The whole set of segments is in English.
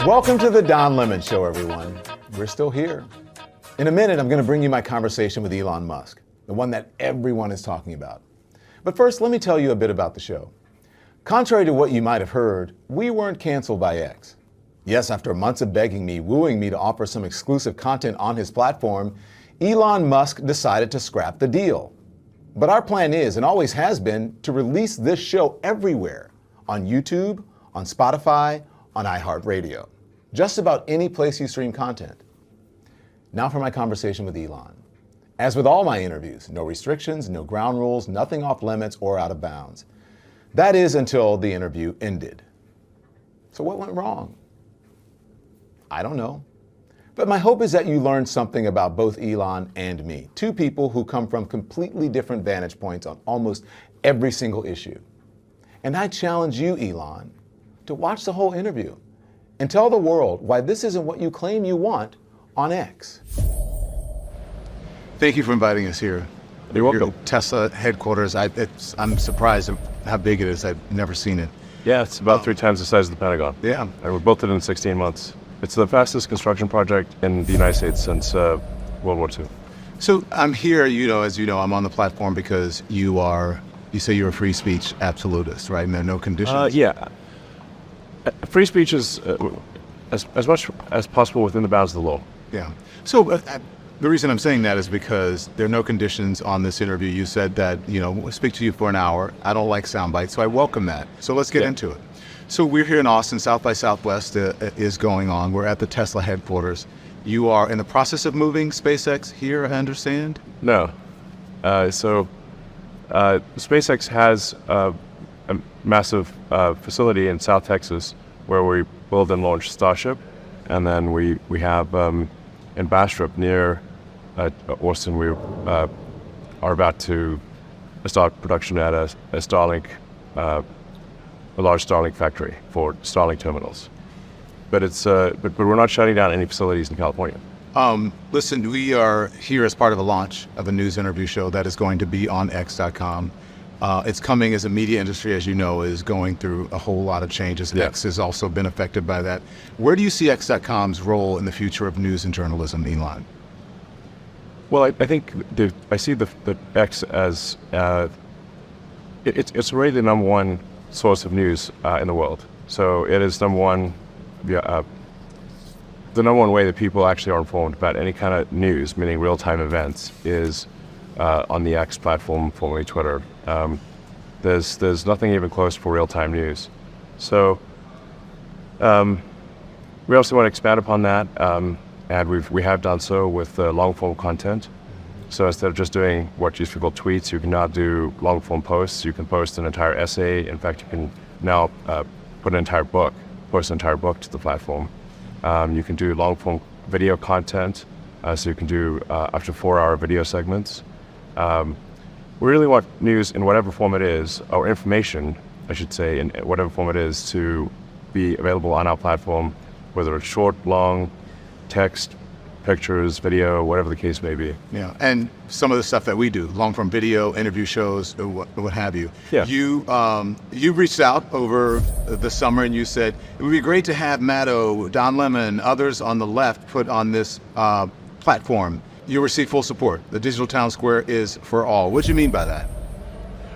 Welcome to the Don Lemon Show, everyone. We're still here. In a minute, I'm going to bring you my conversation with Elon Musk, the one that everyone is talking about. But first, let me tell you a bit about the show. Contrary to what you might have heard, we weren't canceled by X. Yes, after months of begging me, wooing me to offer some exclusive content on his platform, Elon Musk decided to scrap the deal. But our plan is, and always has been, to release this show everywhere, on YouTube, on Spotify, on iHeartRadio. Just about any place you stream content. Now for my conversation with Elon. As with all my interviews, no restrictions, no ground rules, nothing off limits or out of bounds. That is until the interview ended. So what went wrong? I don't know. But my hope is that you learned something about both Elon and me, two people who come from completely different vantage points on almost every single issue. And I challenge you, Elon, to watch the whole interview and tell the world why this isn't what you claim you want on X. Thank you for inviting us here. You're welcome. Your Tesla headquarters. I'm surprised at how big it is. I've never seen it. Yeah, it's about 3 times the size of the Pentagon. Yeah. And we built it in 16 months. It's the fastest construction project in the United States since World War II. So I'm here, as you know, I'm on the platform because you say you're a free speech absolutist, right? And there are no conditions. Yeah. Free speech is as much as possible within the bounds of the law. Yeah. So the reason I'm saying that is because there are no conditions on this interview. You said that, we'll speak to you for an hour. I don't like sound bites, so I welcome that. So let's get into it. So we're here in Austin. South by Southwest is going on. We're at the Tesla headquarters. You are in the process of moving SpaceX here, I understand? No. SpaceX has a massive facility in South Texas where we build and launch Starship. And then we have in Bastrop near Austin, we are about to start production at a Starlink, a large Starlink factory for Starlink terminals. But but we're not shutting down any facilities in California. Listen, we are here as part of a launch of a news interview show that is going to be on X.com. It's coming as a media industry, as you know, is going through a whole lot of changes. Yeah. X has also been affected by that. Where do you see X.com's role in the future of news and journalism, Elon? Well, I think I see the X as it's already the number one source of news in the world. So it is the number one way that people actually are informed about any kind of news, meaning real-time events, is on the X platform, formerly Twitter. There's nothing even close for real-time news. So we also want to expand upon that, and we have done so with long-form content. So instead of just doing what used to be called tweets, you can now do long-form posts. You can post an entire essay. In fact, you can now post an entire book to the platform. You can do long-form video content, so you can do up to 4-hour video segments. We really want news in whatever form it is, or information, I should say, in whatever form it is, to be available on our platform, whether it's short, long, text, pictures, video, whatever the case may be. Yeah, and some of the stuff that we do, long-form video, interview shows, what have you. Yeah. You reached out over the summer and you said, it would be great to have Maddo, Don Lemon, others on the left put on this platform. You received full support. The digital town square is for all. What do you mean by that?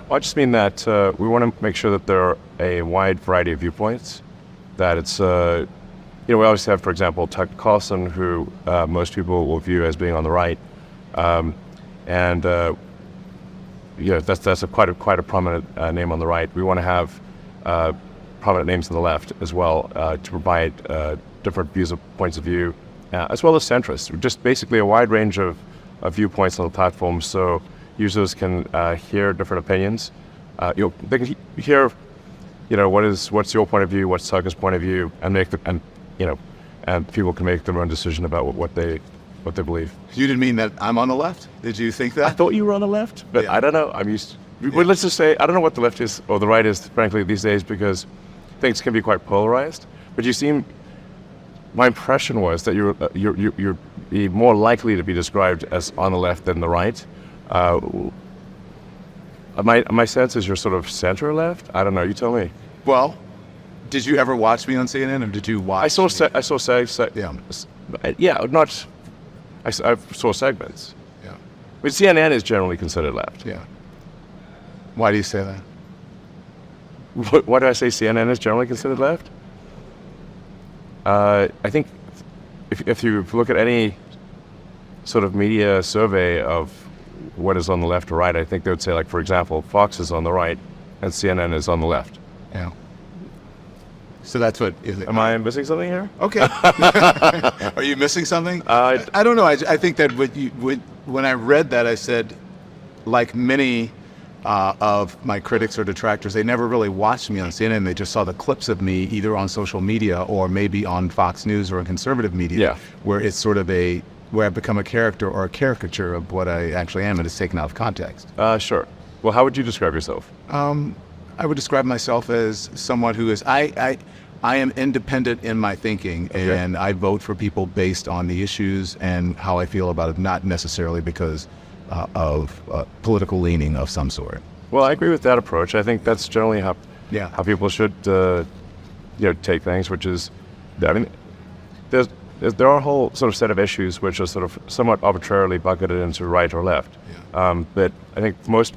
Well, I just mean that we want to make sure that there are a wide variety of viewpoints, that it's we always have, for example, Tucker Carlson, who most people will view as being on the right, and that's quite a prominent name on the right. We want to have prominent names on the left as well to provide different points of view, as well as centrists. Just basically a wide range of viewpoints on the platform, so users can hear different opinions. They can hear, what's your point of view, what's Tucker's point of view, and people can make their own decision about what they believe. You didn't mean that I'm on the left? Did you think that? I thought you were on the left, but yeah. I don't know. Well, let's just say I don't know what the left is or the right is, frankly, these days, because things can be quite polarized. But my impression was that you're more likely to be described as on the left than the right. My sense is you're sort of center left. I don't know. You tell me. Well, Did you ever watch me on CNN, or did you watch? I saw I saw segments. Yeah. But CNN is generally considered left. Yeah. Why do you say that? Why do I say CNN is generally considered left? I think if you look at any sort of media survey of what is on the left or right, I think they would say, like, for example, Fox is on the right and CNN is on the left. Yeah. So that's what is it? Am I missing something here? Okay. Are you missing something? I don't know. I think that when I read that, I said, like many of my critics or detractors, they never really watched me on CNN. They just saw the clips of me either on social media or maybe on Fox News or in conservative media, where it's sort of where I've become a character or a caricature of what I actually am, and it's taken out of context. Sure. Well, how would you describe yourself? I would describe myself as someone who is, I am independent in my thinking, and I vote for people based on the issues and how I feel about it, not necessarily because of political leaning of some sort. Well, I agree with that approach. I think that's generally how people should take things, which is, I mean, there are a whole sort of set of issues which are sort of somewhat arbitrarily bucketed into right or left. But I think most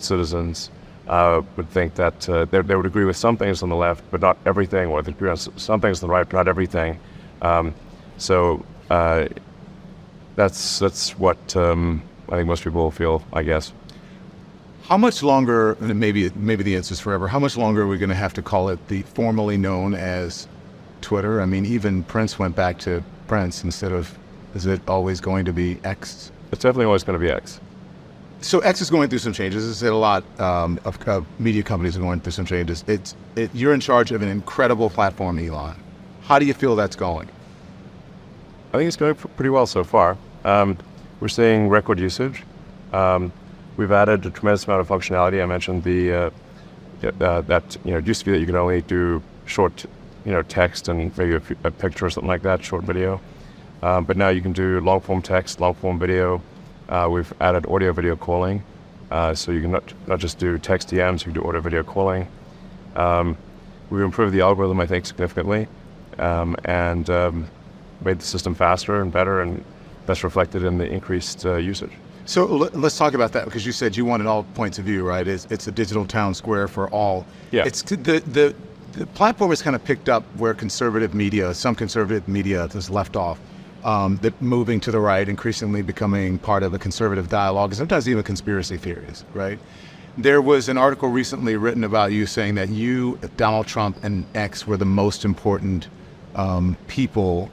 citizens would think that they would agree with some things on the left, but not everything, or they agree on some things on the right, but not everything. So that's what I think most people feel, I guess. How much longer, and maybe the answer is forever, how much longer are we going to have to call it the formerly known as Twitter? I mean, even Prince went back to Prince instead of, is it always going to be X? It's definitely always going to be X. So X is going through some changes. As I said, a lot of media companies are going through some changes. You're in charge of an incredible platform, Elon. How do you feel that's going? I think it's going pretty well so far. We're seeing record usage. We've added a tremendous amount of functionality. I mentioned that it used to be that you could only do short text and maybe a picture or something like that, short video. But now you can do long form text, long form video. We've added audio video calling, so you can not just do text DMs, you can do audio video calling. We've improved the algorithm, I think, significantly, and made the system faster and better, and that's reflected in the increased usage. So let's talk about that, because you said you wanted all points of view, right? It's a digital town square for all. Yeah. It's the platform has kind of picked up where some conservative media has left off. That moving to the right, increasingly becoming part of a conservative dialogue, and sometimes even conspiracy theories, right? There was an article recently written about you saying that you, Donald Trump, and X were the most important people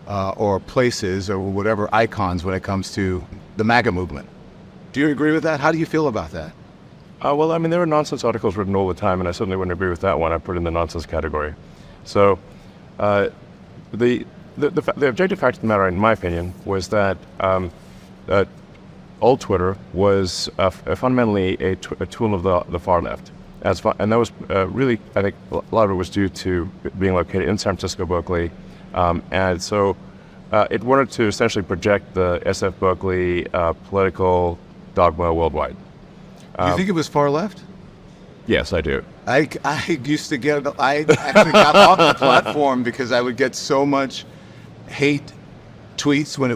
or places or whatever icons when it comes to the MAGA movement. Do you agree with that? How do you feel about that? Well, I mean, there are nonsense articles written all the time, and I certainly wouldn't agree with that one. I put it in the nonsense category. So the objective fact of the matter, in my opinion, was that old Twitter was fundamentally a tool of the far left. And that was really, I think, a lot of it was due to being located in San Francisco, Berkeley. And so it wanted to essentially project the SF Berkeley political dogma worldwide. You think it was far left? Yes, I do. I used to I actually got off the platform because I would get so much hate tweets when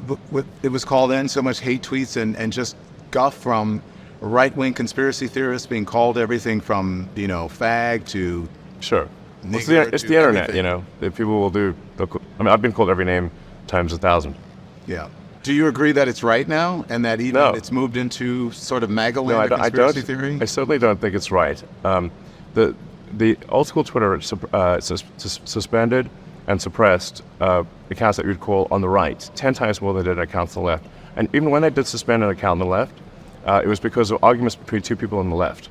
it was called in, so much hate tweets and just guff from right-wing conspiracy theorists being called everything from, fag to Sure. It's the internet, everything. That people will do. I've been called every name times 1,000. Yeah. Do you agree that it's right now, and that even it's moved into sort of MAGA land of conspiracy theory? I certainly don't think it's right. The old school Twitter suspended and suppressed accounts that you'd call on the right 10 times more than they did accounts on the left. And even when they did suspend an account on the left, it was because of arguments between two people on the left.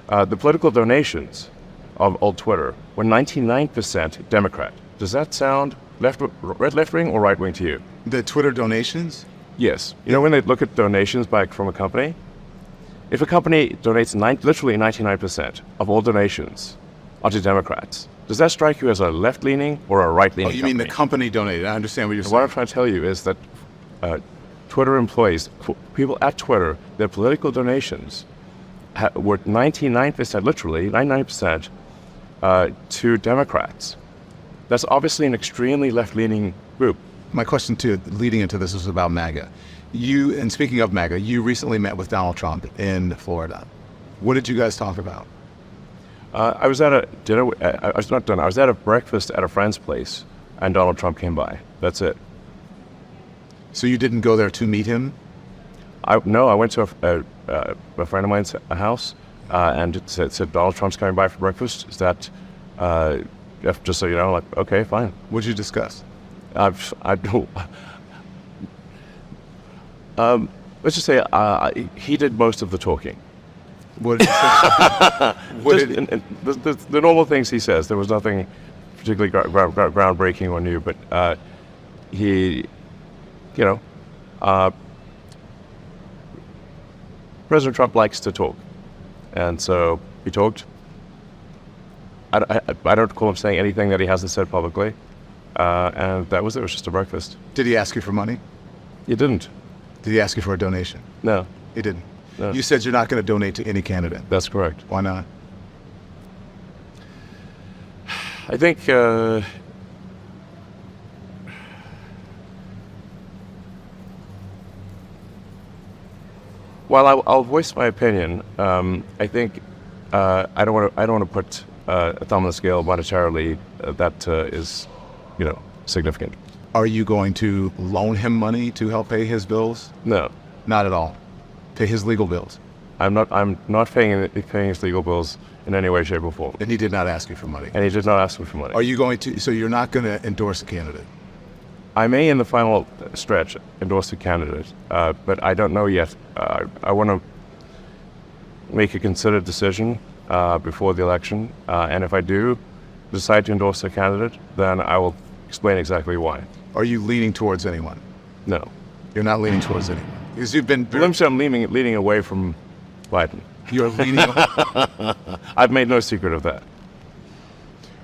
The political donations of old Twitter were 99% Democrat. Does that sound left-wing or right-wing to you? The Twitter donations? Yes. When they look at donations from a company, if a company donates literally 99% of all donations are to Democrats, does that strike you as a left-leaning or a right-leaning company? Oh, You mean the company donated. I understand what you're saying. What I'm trying to tell you is that Twitter employees, people at Twitter, their political donations were 99%, literally 99%, to Democrats. That's obviously an extremely left-leaning group. My question too, leading into this, was about MAGA. And speaking of MAGA, you recently met with Donald Trump in Florida. What did you guys talk about? I was at a dinner. I was not done. I was at a breakfast at a friend's place, and Donald Trump came by. That's it. So you didn't go there to meet him? No, I went to a friend of mine's house, and it said Donald Trump's coming by for breakfast. Is that just so you know? Like, okay, fine. What did you discuss? Let's just say he did most of the talking. What did you say? The normal things he says. There was nothing particularly groundbreaking or new, but he, President Trump likes to talk, and so he talked. I don't recall him saying anything that he hasn't said publicly, and that was it. It was just a breakfast. Did he ask you for money? He didn't. Did he ask you for a donation? No. He didn't. No. You said you're not going to donate to any candidate. That's correct. Why not? I think while I'll voice my opinion, I think I don't want to put a thumb on the scale monetarily that is, significant. Are you going to loan him money to help pay his bills? No, Not at all. Pay his legal bills. I'm not paying his legal bills in any way, shape, or form. And he did not ask you for money. And he did not ask me for money. Are you going to? So you're not going to endorse a candidate? I may, in the final stretch, endorse a candidate, but I don't know yet. I want to make a considered decision before the election, and if I do decide to endorse a candidate, then I will explain exactly why. Are you leaning towards anyone? No. You're not leaning towards anyone. Because you've been... Let me say I'm leaning away from Biden. You're leaning... I've made no secret of that.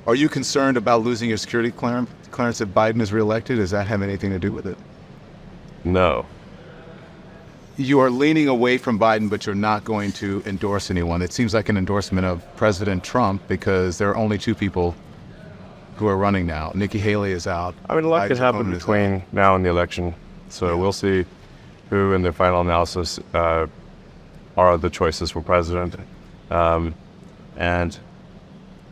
Are you concerned about losing your security clearance if Biden is reelected? Does that have anything to do with it? No. You are leaning away from Biden, but you're not going to endorse anyone. It seems like an endorsement of President Trump because there are only two people who are running now. Nikki Haley is out. I mean, a lot could happen between now and the election, so we'll see who, in the final analysis, are the choices for president. And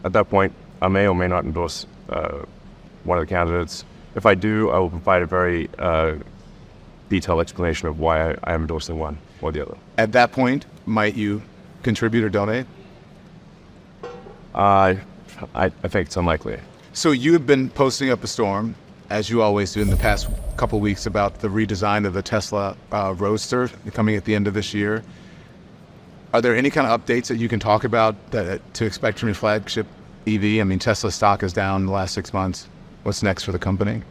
at that point, I may or may not endorse one of the candidates. If I do, I will provide a very detailed explanation of why I am endorsing one or the other. At that point, might you contribute or donate? I think it's unlikely. So you have been posting up a storm, as you always do in the past couple of weeks, about the redesign of the Tesla Roadster coming at the end of this year. Are there any kind of updates that you can talk about to expect from your flagship EV? I mean, Tesla stock is down in the last 6 months. What's next for the company?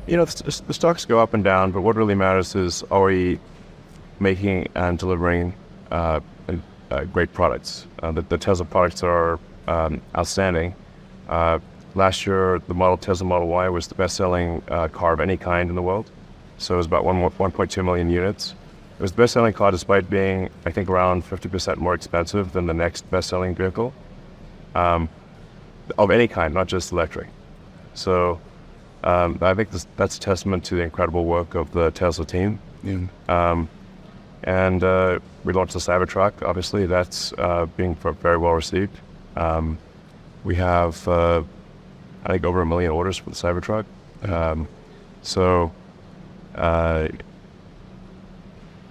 The stocks go up and down, but what really matters is, are we making and delivering great products? The Tesla products are outstanding. Last year, the Tesla Model Y was the best-selling car of any kind in the world. So it was about 1.2 million units. It was the best-selling car despite being, I think, around 50% more expensive than the next best-selling vehicle of any kind, not just electric. So I think that's a testament to the incredible work of the Tesla team. Yeah. And we launched the Cybertruck. Obviously, that's being very well received. We have, I think, over 1 million orders for the Cybertruck.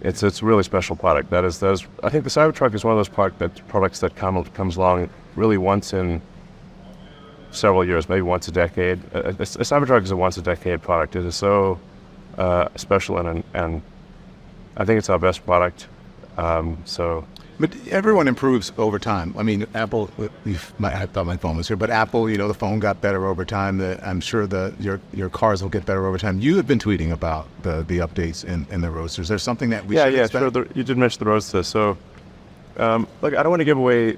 It's a really special product. That is, I think the Cybertruck is one of those products that comes along really once in several years, maybe once a decade. A Cybertruck is a once-a-decade product. It is so special, and I think it's our best product. But everyone improves over time. I mean, Apple, I thought my phone was here, but Apple, the phone got better over time. I'm sure your cars will get better over time. You have been tweeting about the updates in the Roadsters. There's something that we should expect? Sure. You did mention the Roadster. So, look, I don't want to give away,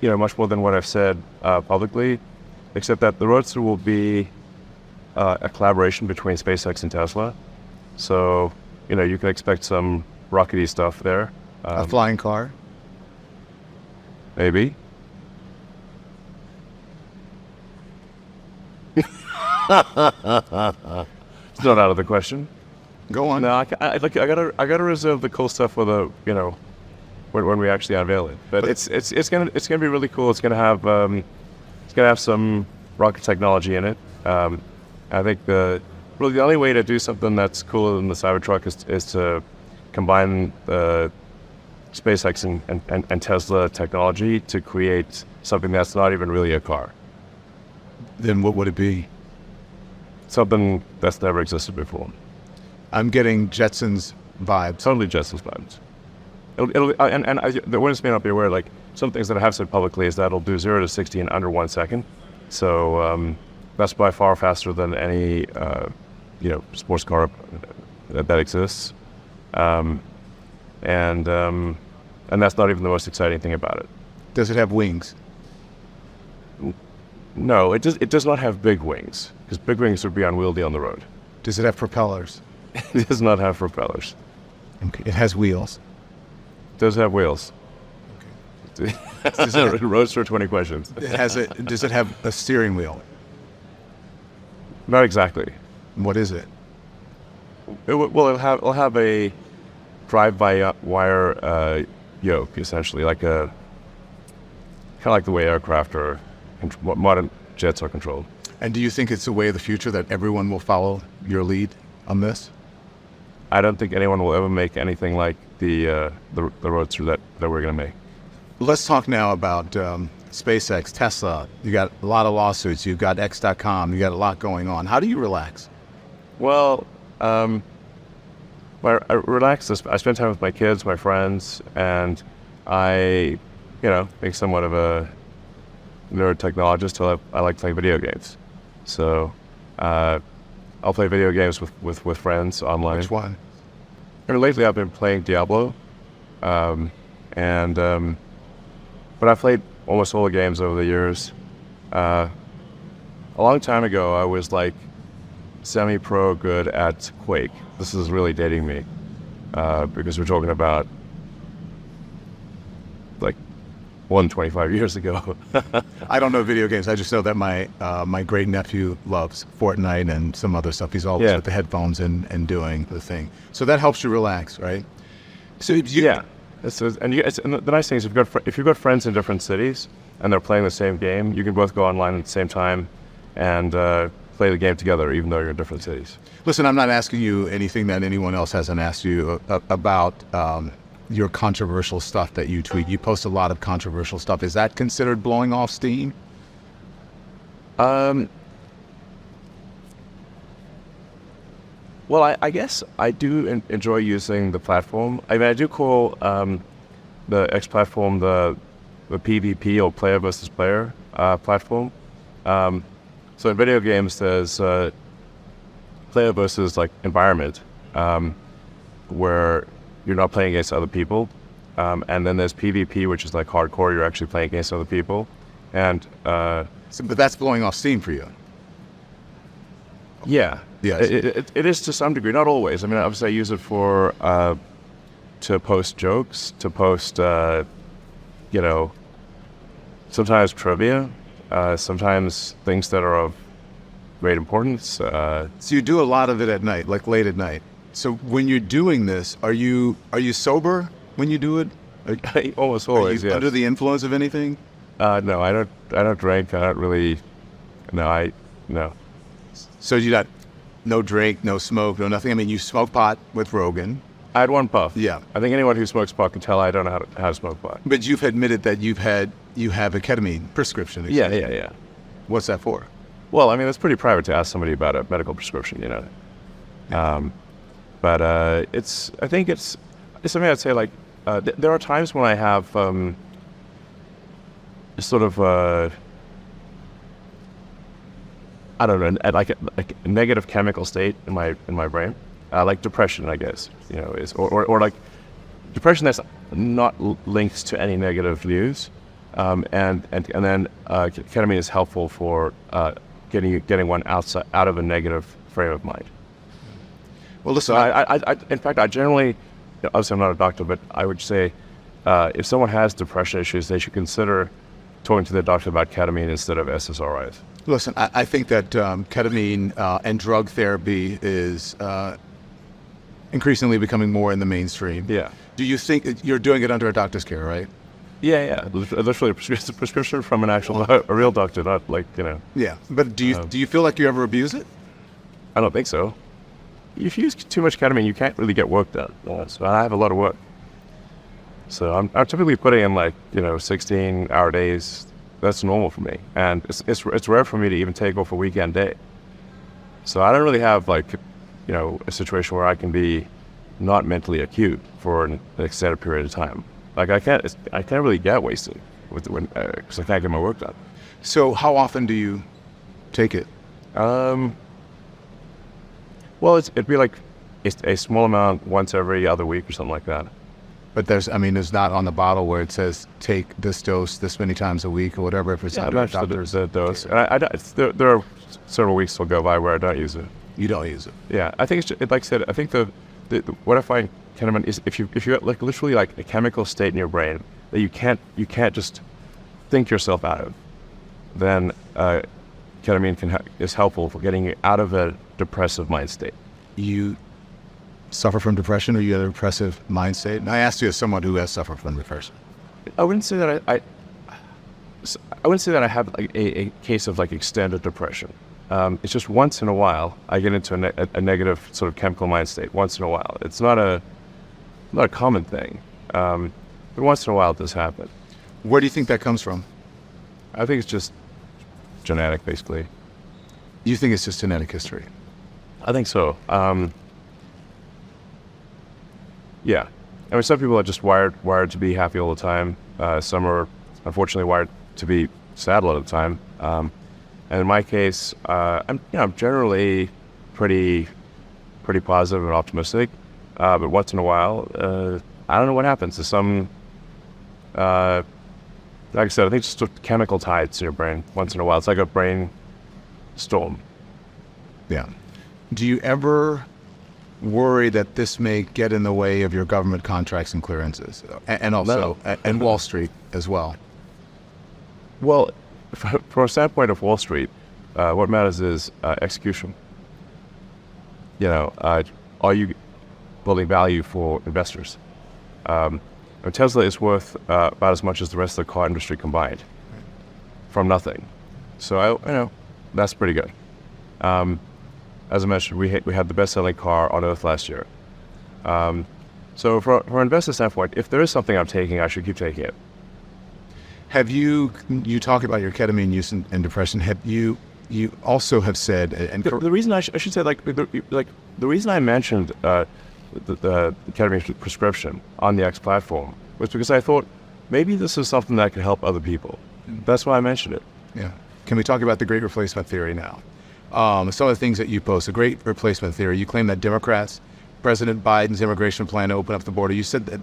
much more than what I've said publicly, except that the Roadster will be a collaboration between SpaceX and Tesla. So, you can expect some rockety stuff there. A flying car? Maybe. It's not out of the question. Go on. No, I gotta reserve the cool stuff for the when we actually unveil it. But it's gonna be really cool. It's gonna have some rocket technology in it. I think the only way to do something that's cooler than the Cybertruck is to combine the SpaceX and Tesla technology to create something that's not even really a car. Then what would it be? Something that's never existed before. I'm getting Jetsons vibes. Totally Jetsons vibes. The audience may not be aware, like, some things that I have said publicly is that it'll do 0 to 60 in under 1 second. So that's by far faster than any sports car that exists. And that's not even the most exciting thing about it. Does it have wings? No, it does not have big wings, because big wings would be unwieldy on the road. Does it have propellers? It does not have propellers. Okay. It has wheels. It does have wheels. Okay. Roadster 20 questions. Does it have a steering wheel? Not exactly. What is it? It'll have a drive-by-wire yoke, essentially, like kind of like the way aircraft or modern jets are controlled. And do you think it's the way of the future that everyone will follow your lead on this? I don't think anyone will ever make anything like the Roadster that we're going to make. Let's talk now about SpaceX, Tesla. You got a lot of lawsuits. You've got X.com. You got a lot going on. How do you relax? Well, I relax. I spend time with my kids, my friends, and I, make somewhat of a nerd technologist. I like playing video games. So I'll play video games with friends online. Which one? And lately I've been playing Diablo. But I've played almost all the games over the years. A long time ago, I was like semi-pro good at Quake. This is really dating me because we're talking about like 25 years ago. I don't know video games. I just know that my great nephew loves Fortnite and some other stuff. He's always with the headphones and doing the thing. So that helps you relax, right? So yeah. And the nice thing is if you've got friends in different cities and they're playing the same game, you can both go online at the same time and play the game together, even though you're in different cities. Listen, I'm not asking you anything that anyone else hasn't asked you about your controversial stuff that you tweet. You post a lot of controversial stuff. Is that considered blowing off steam? Well, I guess I do enjoy using the platform. I mean, I do call the X platform the PvP, or player versus player platform. So in video games, there's player versus like environment, where you're not playing against other people, and then there's PvP, which is like hardcore. You're actually playing against other people, and but that's blowing off steam for you. Yeah. Yes. It is to some degree, not always. I mean, obviously I use it for to post jokes, to post sometimes trivia, sometimes things that are of great importance. So you do a lot of it at night, like late at night. So when you're doing this, are you sober when you do it? Almost always. Are you under the influence of anything? No, I don't drink. I don't really. No. So you got no drink, no smoke, no nothing. I mean, you smoke pot with Rogan. I had one puff. Yeah. I think anyone who smokes pot can tell I don't know how to smoke pot. But you've admitted that you have a ketamine prescription. Yeah. What's that for? Well, I mean, it's pretty private to ask somebody about a medical prescription, Yeah. But I think it's something I'd say, like, there are times when I have sort of I don't know, like a negative chemical state in my brain, like depression, I guess, or like depression that's not linked to any negative news, and then ketamine is helpful for getting one out of a negative frame of mind. Well, listen, So I in fact, I generally, obviously I'm not a doctor, but I would say if someone has depression issues, they should consider talking to their doctor about ketamine instead of SSRIs. Listen, I think that ketamine and drug therapy is increasingly becoming more in the mainstream. Yeah. Do you think you're doing it under a doctor's care, right? Yeah. Literally a prescription from an actual, a real doctor, not like, Yeah. But do you feel like you ever abuse it? I don't think so. If you use too much ketamine, you can't really get work done. So I have a lot of work. So I'm typically putting in 16-hour days. That's normal for me. And it's rare for me to even take off a weekend day. So I don't really have a situation where I can be not mentally acute for an extended period of time. Like I can't really get wasted because I can't get my work done. So how often do you take it? Well, it'd be like a small amount once every other week or something like that. But there's not on the bottle where it says take this dose this many times a week or whatever. If it's not a doctor's dose, and there are several weeks will go by where I don't use it. You don't use it. Yeah, I think like I said, I think what I find ketamine is if you like literally like a chemical state in your brain that you can't just think yourself out of, then ketamine is helpful for getting you out of a depressive mind state. You suffer from depression, or you have a depressive mind state? And I asked you as someone who has suffered from depression. I wouldn't say that I wouldn't say that I have like a case of like extended depression. It's just once in a while I get into a negative sort of chemical mind state. Once in a while, it's not a common thing, but once in a while it does happen. Where do you think that comes from? I think it's just genetic, basically. You think it's just genetic history? I think so. Yeah. I mean, some people are just wired to be happy all the time. Some are unfortunately wired to be sad a lot of the time. And in my case, I'm generally pretty positive and optimistic. But once in a while, I don't know what happens. There's some, like I said, I think it's just chemical tides in your brain. Once in a while, it's like a brain storm. Yeah. Do you ever worry that this may get in the way of your government contracts and clearances, and also and Wall Street as well? Well, from a standpoint of Wall Street, what matters is execution. Are you building value for investors? Tesla is worth about as much as the rest of the car industry combined, from nothing. So that's pretty good. As I mentioned, we had the best-selling car on Earth last year. So from an investor standpoint, if there is something I'm taking, I should keep taking it. Have you talk about your ketamine use and depression? Have you also have said, and the reason I should say the reason I mentioned the ketamine prescription on the X platform was because I thought maybe this is something that could help other people. That's why I mentioned it. Yeah. Can we talk about the great replacement theory now? Some of the things that you post, the great replacement theory. You claim that Democrats, President Biden's immigration plan to open up the border, you said that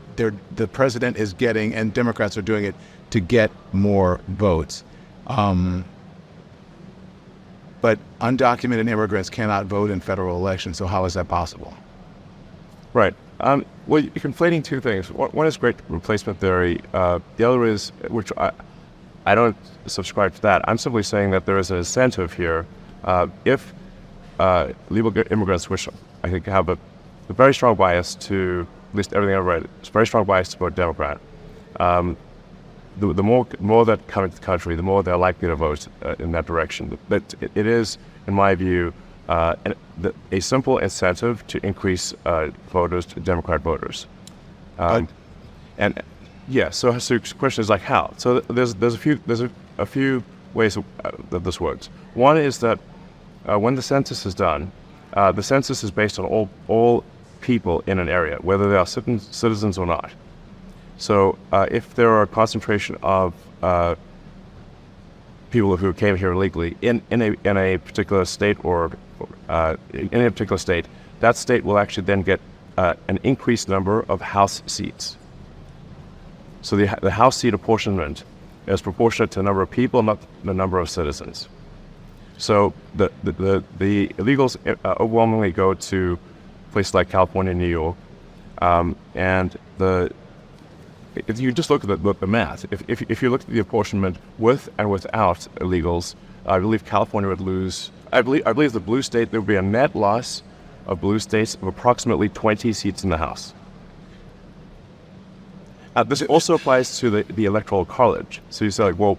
the president is getting, and Democrats are doing it to get more votes. But undocumented immigrants cannot vote in federal elections, so how is that possible? Right. Well, you're conflating two things. One is great replacement theory. The other is, which I don't subscribe to that. I'm simply saying that there is an incentive here. If legal immigrants, which I think have a very strong bias to, at least everything I've read, it's a very strong bias to vote Democrat. The more that come into the country, the more they're likely to vote in that direction. But it is, in my view, a simple incentive to increase voters, Democrat voters. So the question is like how? So there's a few ways that this works. One is that when the census is done, the census is based on all people in an area, whether they are citizens or not. So if there are a concentration of people who came here illegally in a particular state or in a particular state, that state will actually then get an increased number of House seats. So the House seat apportionment is proportionate to the number of people, not the number of citizens. So the illegals overwhelmingly go to places like California and New York, and if you just look at the math, if you look at the apportionment with and without illegals, I believe California would lose. I believe the blue state, there would be a net loss of blue states of approximately 20 seats in the House. This also applies to the Electoral College. So you say, like, well,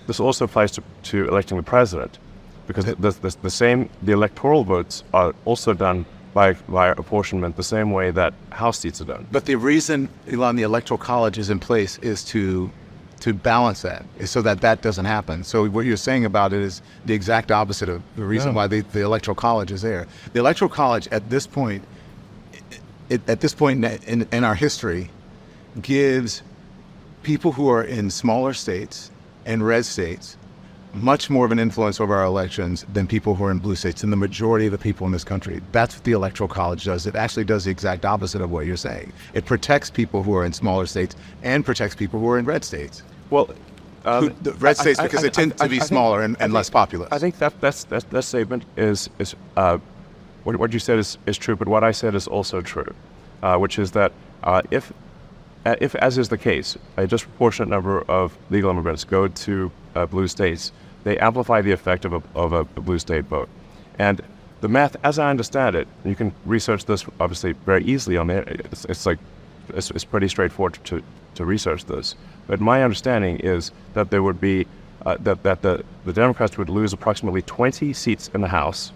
this also applies to electing the president, because the electoral votes are also done by apportionment the same way that House seats are done. But the reason, Elon, the Electoral College is in place is to balance that, is so that doesn't happen. So what you're saying about it is the exact opposite of the reason why the Electoral College is there. The Electoral College at this point, in our history, gives people who are in smaller states and red states much more of an influence over our elections than people who are in blue states, and the majority of the people in this country. That's what the Electoral College does. It actually does the exact opposite of what you're saying. It protects people who are in smaller states and protects people who are in red states. Well, the red states, because they tend to be smaller and less populous. I think that statement is what you said is true, but what I said is also true, which is that if, as is the case, a disproportionate number of legal immigrants go to blue states, they amplify the effect of a blue state vote. And the math, as I understand it, you can research this obviously very easily on there. It's pretty straightforward to research this. But my understanding is that there would be that the Democrats would lose approximately 20 seats in the House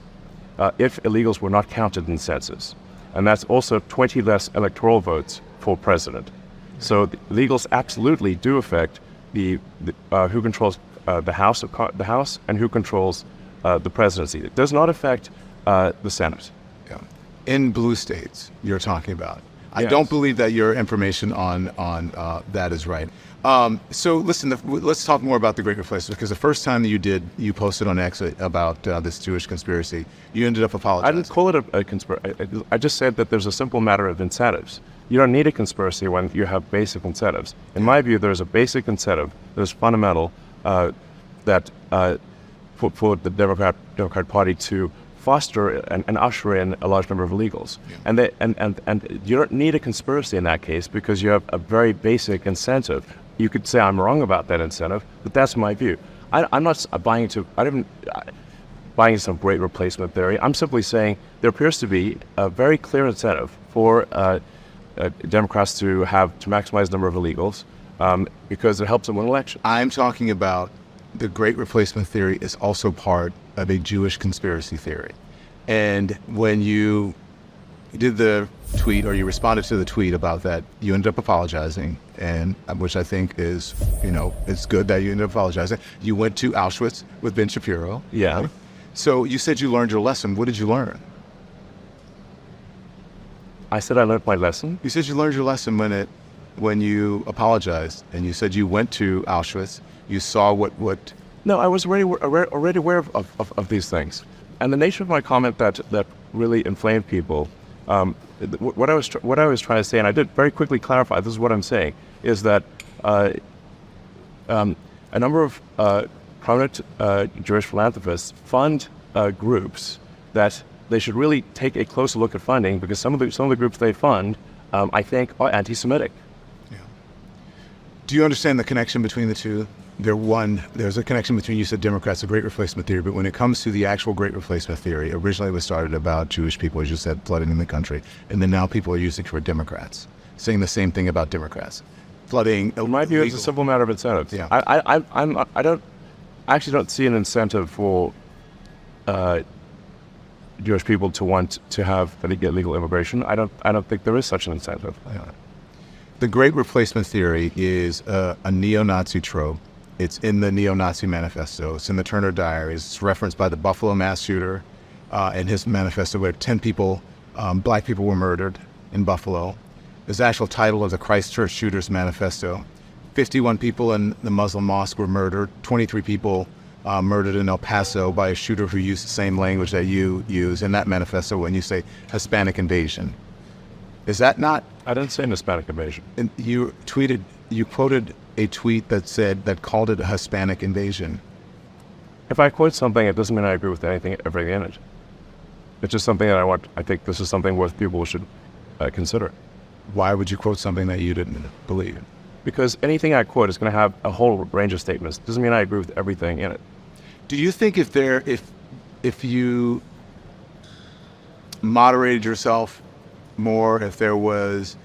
if illegals were not counted in the census, and that's also 20 less electoral votes for president. So the illegals absolutely do affect the who controls the House and who controls the presidency. It does not affect the Senate. Yeah. In blue states, you're talking about. I Yes. don't believe that your information on that is right. So listen, let's talk more about the Great Replacement, because the first time that you posted on X about this Jewish conspiracy, you ended up I apologizing. didn't call it a conspiracy. I just said that there's a simple matter of incentives. You don't need a conspiracy when you have basic incentives. In my view, there's a basic incentive that is fundamental that for the Democrat Party to foster and usher in a large number of illegals. Yeah. And you don't need a conspiracy in that case, because you have a very basic incentive. You could say I'm wrong about that incentive, but that's my view. I'm not buying some great replacement theory. I'm simply saying there appears to be a very clear incentive for Democrats to maximize the number of illegals because it helps them win elections. I'm talking about the Great Replacement theory is also part of a Jewish conspiracy theory. And when you did the tweet, or you responded to the tweet about that, you ended up apologizing, and which I think is, it's good that you ended up apologizing. You went to Auschwitz with Ben Shapiro. Yeah. Right? So you said you learned your lesson. What did you learn? I said I learned my lesson. You said you learned your lesson when you apologized, and you said you went to Auschwitz. You saw what. No, I was already aware of these things, and the nature of my comment that really inflamed people. What I was trying to say, and I did very quickly clarify. This is what I'm saying: is that a number of prominent Jewish philanthropists fund groups that they should really take a closer look at funding, because some of the groups they fund, I think, are anti-Semitic. Yeah. Do you understand the connection between the two? There's a connection between, you said Democrats, the Great Replacement theory, but when it comes to the actual Great Replacement theory, originally it was started about Jewish people, as you said, flooding in the country, and then now people are using it for Democrats, saying the same thing about Democrats, flooding. In my view, it's a simple matter of incentives. Yeah. I actually don't see an incentive for Jewish people to want to have legal immigration. I don't think there is such an incentive. Yeah. The Great Replacement theory is a neo-Nazi trope. It's in the Neo-Nazi Manifesto. It's in the Turner Diaries. It's referenced by the Buffalo mass shooter in his manifesto, where 10 people, black people, were murdered in Buffalo. It's the actual title of the Christchurch Shooters Manifesto. 51 people in the Muslim mosque were murdered. 23 people murdered in El Paso by a shooter who used the same language that you use in that manifesto when you say Hispanic invasion. Is that not? I didn't say an Hispanic invasion. And you quoted a tweet that called it a Hispanic invasion. If I quote something, it doesn't mean I agree with everything in it. It's just something that I think this is something worth people should consider. Why would you quote something that you didn't believe in? Because anything I quote is going to have a whole range of statements. Doesn't mean I agree with everything in it. Do you think if you moderated yourself more, if there was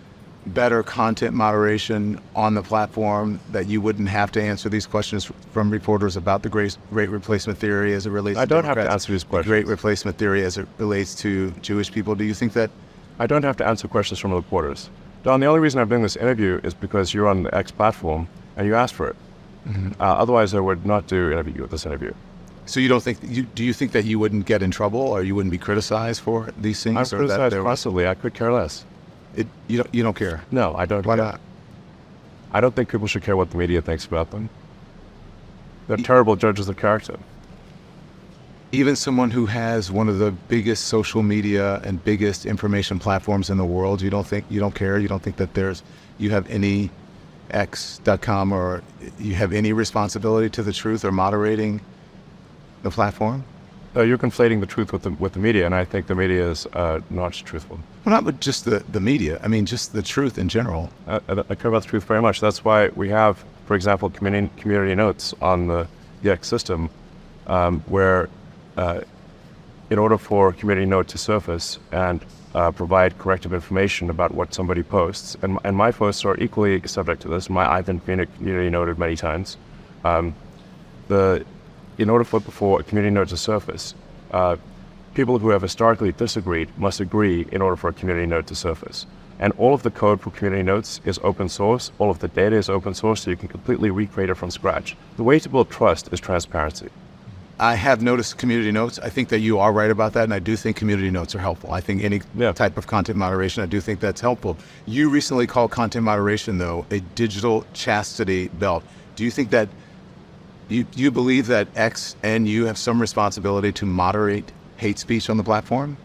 better content moderation on the platform, that you wouldn't have to answer these questions from reporters about the great replacement theory as it relates I to don't have to Democrats, answer these the questions. great replacement theory as it relates to Jewish people? Do you think that? I don't have to answer questions from reporters. Don, the only reason I'm doing this interview is because you're on the X platform and you asked for it. Otherwise, I would not do this interview. So you don't think? Do you think that you wouldn't get in trouble, or you wouldn't be criticized for these things? I'm or criticized that constantly. I could care less. you don't care? No, I don't. Why not? I don't think people should care what the media thinks about them. They're terrible judges of character. Even someone who has one of the biggest social media and biggest information platforms in the world, you don't care? You don't think that you have any X.com or you have any responsibility to the truth or moderating the platform? You're conflating the truth with the media, and I think the media is not truthful. Well, not with just the media. I mean, just the truth in general. I care about the truth very much. That's why we have, for example, community notes on the X system, where in order for a community note to surface and provide corrective information about what somebody posts, and my posts are equally subject to this. I've been community noted many times. In order for a community note to surface, people who have historically disagreed must agree in order for a community note to surface. And all of the code for community notes is open source. All of the data is open source, so you can completely recreate it from scratch. The way to build trust is transparency. I have noticed community notes. I think that you are right about that, and I do think community notes are helpful. I think any type of content moderation, I do think that's helpful. You recently called content moderation, though, a digital chastity belt. Do you think that you believe that X and you have some responsibility to moderate hate speech on the platform?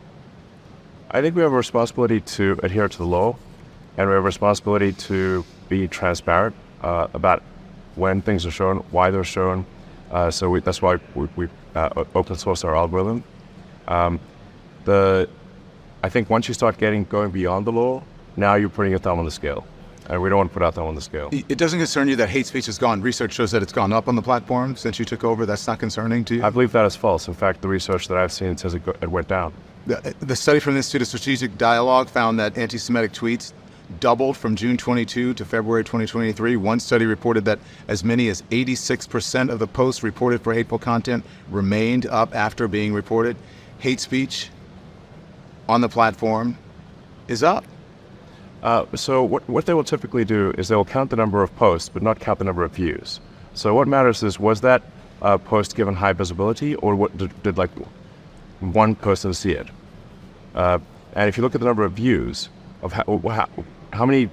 I think we have a responsibility to adhere to the law, and we have a responsibility to be transparent about when things are shown, why they're shown. That's why we open source our algorithm. I think once you start going beyond the law, now you're putting your thumb on the scale. And we don't want to put our thumb on the scale. It doesn't concern you that hate speech has gone. Research shows that it's gone up on the platform since you took over. That's not concerning to you? I believe that is false. In fact, the research that I've seen says it went down. The study from the Institute of Strategic Dialogue found that anti-Semitic tweets doubled from June 22 to February 2023. One study reported that as many as 86% of the posts reported for hateful content remained up after being reported. Hate speech on the platform is up. So what they will typically do is they will count the number of posts, but not count the number of views. So what matters is, was that post given high visibility, or what did like one person see it? And if you look at the number of views of how many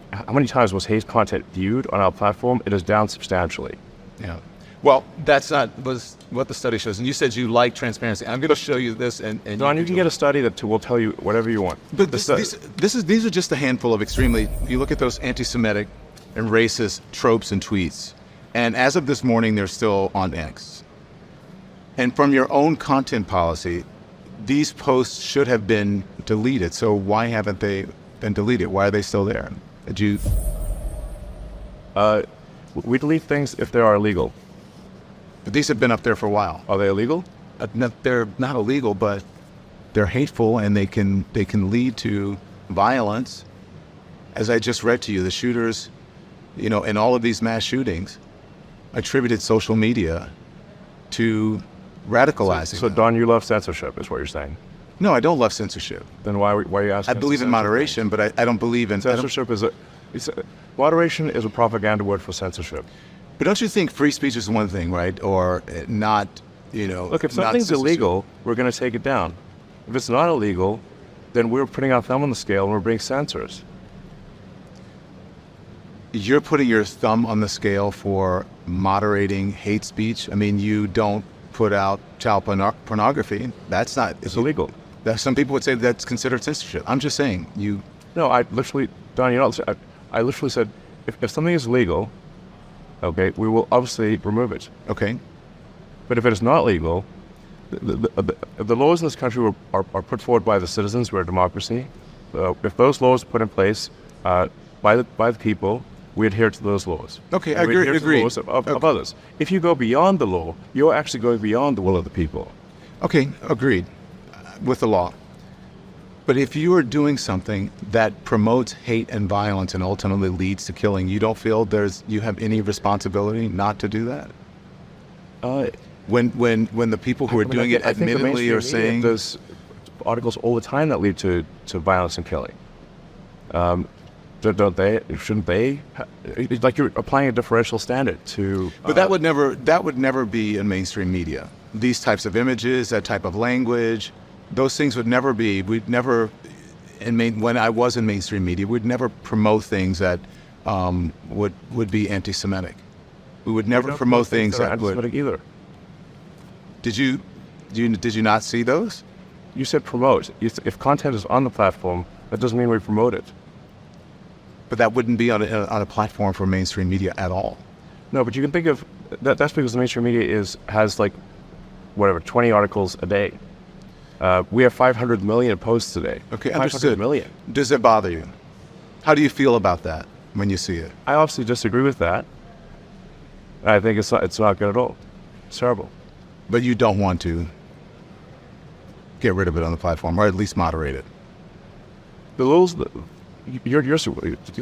times was hate content viewed on our platform, it is down substantially. Yeah. Well, that's not what the study shows. And you said you like transparency. I'm going to show you this. And Don, you can get a study that will tell you whatever you want. But these are just a handful of extremely. You look at those anti-Semitic and racist tropes and tweets, and as of this morning, they're still on X. And from your own content policy, these posts should have been deleted. So why haven't they been deleted? Why are they still there? Did you? We delete things if they are illegal. But these have been up there for a while. Are they illegal? They're not illegal, but they're hateful, and they can lead to violence. As I just read to you, the shooters, in all of these mass shootings, attributed social media to radicalizing. So Don, you love censorship, is what you're saying? No, I don't love censorship. Then why are you asking? I believe in moderation, but I don't believe in censorship. Moderation is a propaganda word for censorship. But don't you think free speech is one thing, right? Or not, Look, if something's illegal, we're going to take it down. If it's not illegal, then we're putting our thumb on the scale and we're being censors. You're putting your thumb on the scale for moderating hate speech? I mean, you don't put out child pornography. That's not... It's illegal. Some people would say that's considered censorship. I'm just saying, you... No, Don, I literally said, if something is legal, okay, we will obviously remove it. Okay. But if it is not legal, the laws in this country are put forward by the citizens. We're a democracy. If those laws are put in place by the people, we adhere to those laws. Okay, And we adhere to the agreed. laws of others. If you go beyond the law, you're actually going beyond the will of the people. Okay, agreed with the law. But if you are doing something that promotes hate and violence and ultimately leads to killing, you don't feel you have any responsibility not to do that? When the people who are doing it admittedly are saying... There's articles all the time that lead to violence and killing. Don't they? Shouldn't they? Like, you're applying a differential standard to. But that would never be in mainstream media. These types of images, that type of language, those things would never be. We'd never, when I was in mainstream media, we'd never promote things that would be anti-Semitic. We would never promote things that would. Anti-Semitic either. Did you not see those? You said promote. If content is on the platform, that doesn't mean we promote it. But that wouldn't be on a platform for mainstream media at all. No, but you can think of that. That's because the mainstream media has like, whatever, 20 articles a day. We have 500 million posts a day. Okay, 500 understood. million. Does it bother you? How do you feel about that when you see it? I obviously disagree with that. I think it's not good at all. It's terrible. But you don't want to get rid of it on the platform, or at least moderate it. The rules.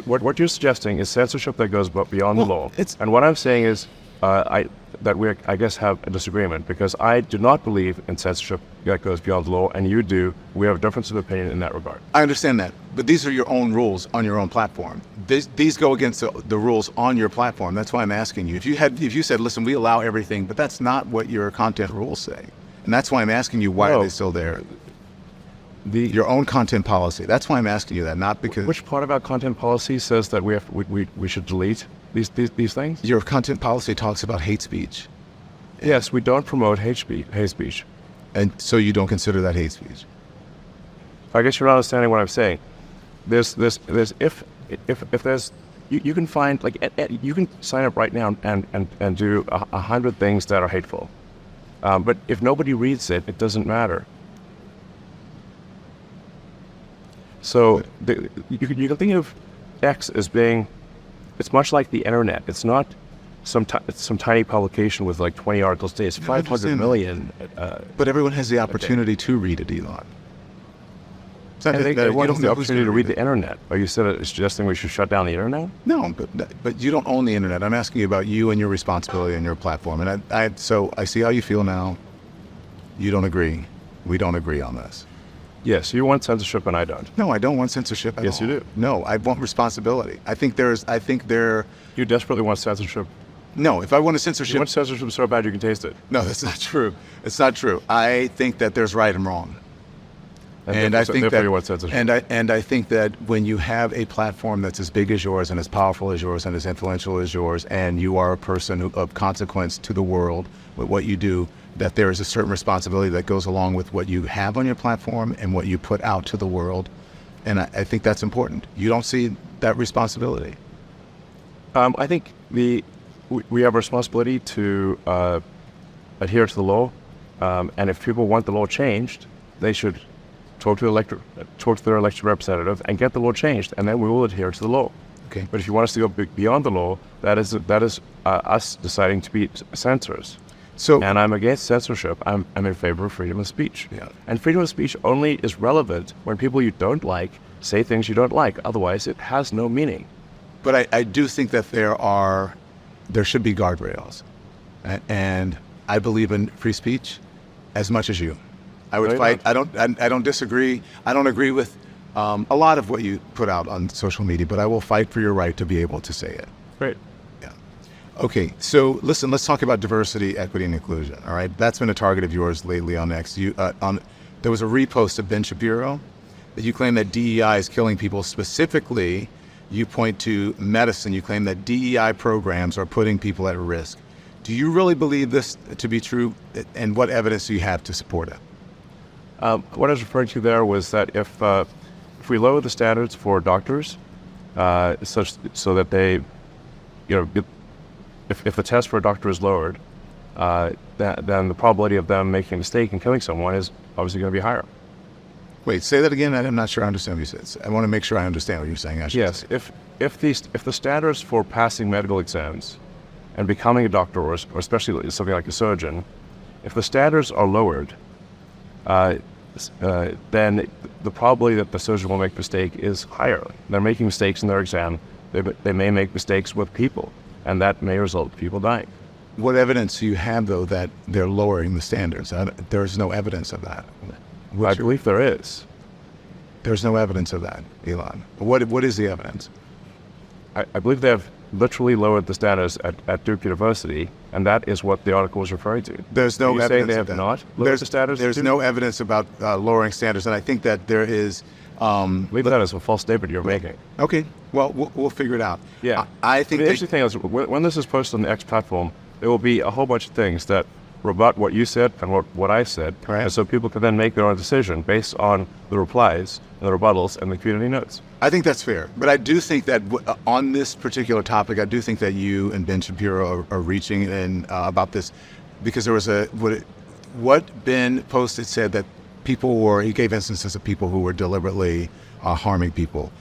What you're suggesting is censorship that goes beyond the law. And what I'm saying is that we, I guess, have a disagreement, because I do not believe in censorship that goes beyond the law, and you do. We have a difference of opinion in that regard. I understand that, but these are your own rules on your own platform. These go against the rules on your platform. That's why I'm asking you. If you said, listen, we allow everything, but that's not what your content rules say. And that's why I'm asking you, why are they still there? Your own content policy. That's why I'm asking you that, not because... Which part of our content policy says that we should delete these things? Your content policy talks about hate speech. Yes, we don't promote hate speech. And so you don't consider that hate speech? I guess you're not understanding what I'm saying. There's if there's you can find, like, you can sign up right now and do 100 things that are hateful, but if nobody reads it, it doesn't matter. So you can think of X as being, it's much like the internet. It's not some tiny publication with like 20 articles a day. It's 500 million. But everyone has the opportunity to read it, Elon. I think everyone has the opportunity to read the internet. Are you suggesting we should shut down the internet? No, but you don't own the internet. I'm asking you about you and your responsibility and your platform. And so I see how you feel now. You don't agree. We don't agree on this. Yes, you want censorship and I don't. No, I don't want censorship at all. Yes, you do. No, I want responsibility. I think there... You desperately want censorship. No, if I want a censorship... You want censorship so bad you can taste it. No, that's not true. It's not true. I think that there's right and wrong. And I think that, you want censorship. And I think that when you have a platform that's as big as yours and as powerful as yours and as influential as yours, and you are a person of consequence to the world with what you do, that there is a certain responsibility that goes along with what you have on your platform and what you put out to the world. And I think that's important. You don't see that responsibility? I think we have a responsibility to adhere to the law, and if people want the law changed, they should talk to their elected representative and get the law changed, and then we will adhere to the law. Okay. But if you want us to go beyond the law, that is us deciding to be censors. And I'm against censorship. I'm in favor of freedom of speech. Yeah. And freedom of speech only is relevant when people you don't like say things you don't like. Otherwise, it has no meaning. But I do think that there should be guardrails. And I believe in free speech as much as you. I would fight. I don't disagree. I don't agree with a lot of what you put out on social media, but I will fight for your right to be able to say it. Great. Yeah. Okay, so listen, let's talk about diversity, equity, and inclusion, all right? That's been a target of yours lately on X. There was a repost of Ben Shapiro that you claim that DEI is killing people. Specifically, you point to medicine. You claim that DEI programs are putting people at risk. Do you really believe this to be true, and what evidence do you have to support it? What I was referring to there was that if we lower the standards for doctors, such so that they, if the test for a doctor is lowered, then the probability of them making a mistake and killing someone is obviously going to be higher. Wait, say that again. I'm not sure I understand what you said. I want to make sure I understand what you're saying. Yes, if the standards for passing medical exams and becoming a doctor, or especially something like a surgeon, if the standards are lowered, then the probability that the surgeon will make a mistake is higher. They're making mistakes in their exam. They may make mistakes with people, and that may result in people dying. What evidence do you have, though, that they're lowering the standards? There's no evidence of that. I believe there is. There's no evidence of that, Elon. What is the evidence? I believe they have literally lowered the standards at Duke University, and that is what the article was referring to. There's no evidence. Saying they have not lowered the standards? There's no evidence about lowering standards, and I think that there is. I believe that is a false statement you're making. Okay, well, we'll figure it out. Yeah. I think the interesting thing is, when this is posted on the X platform, there will be a whole bunch of things that rebut what you said and what I said. Right. And so people can then make their own decision based on the replies and the rebuttals and the community notes. I think that's fair. But I do think that on this particular topic, I do think that you and Ben Shapiro are reaching in about this, because there was what Ben posted said that he gave instances of people who were deliberately harming people.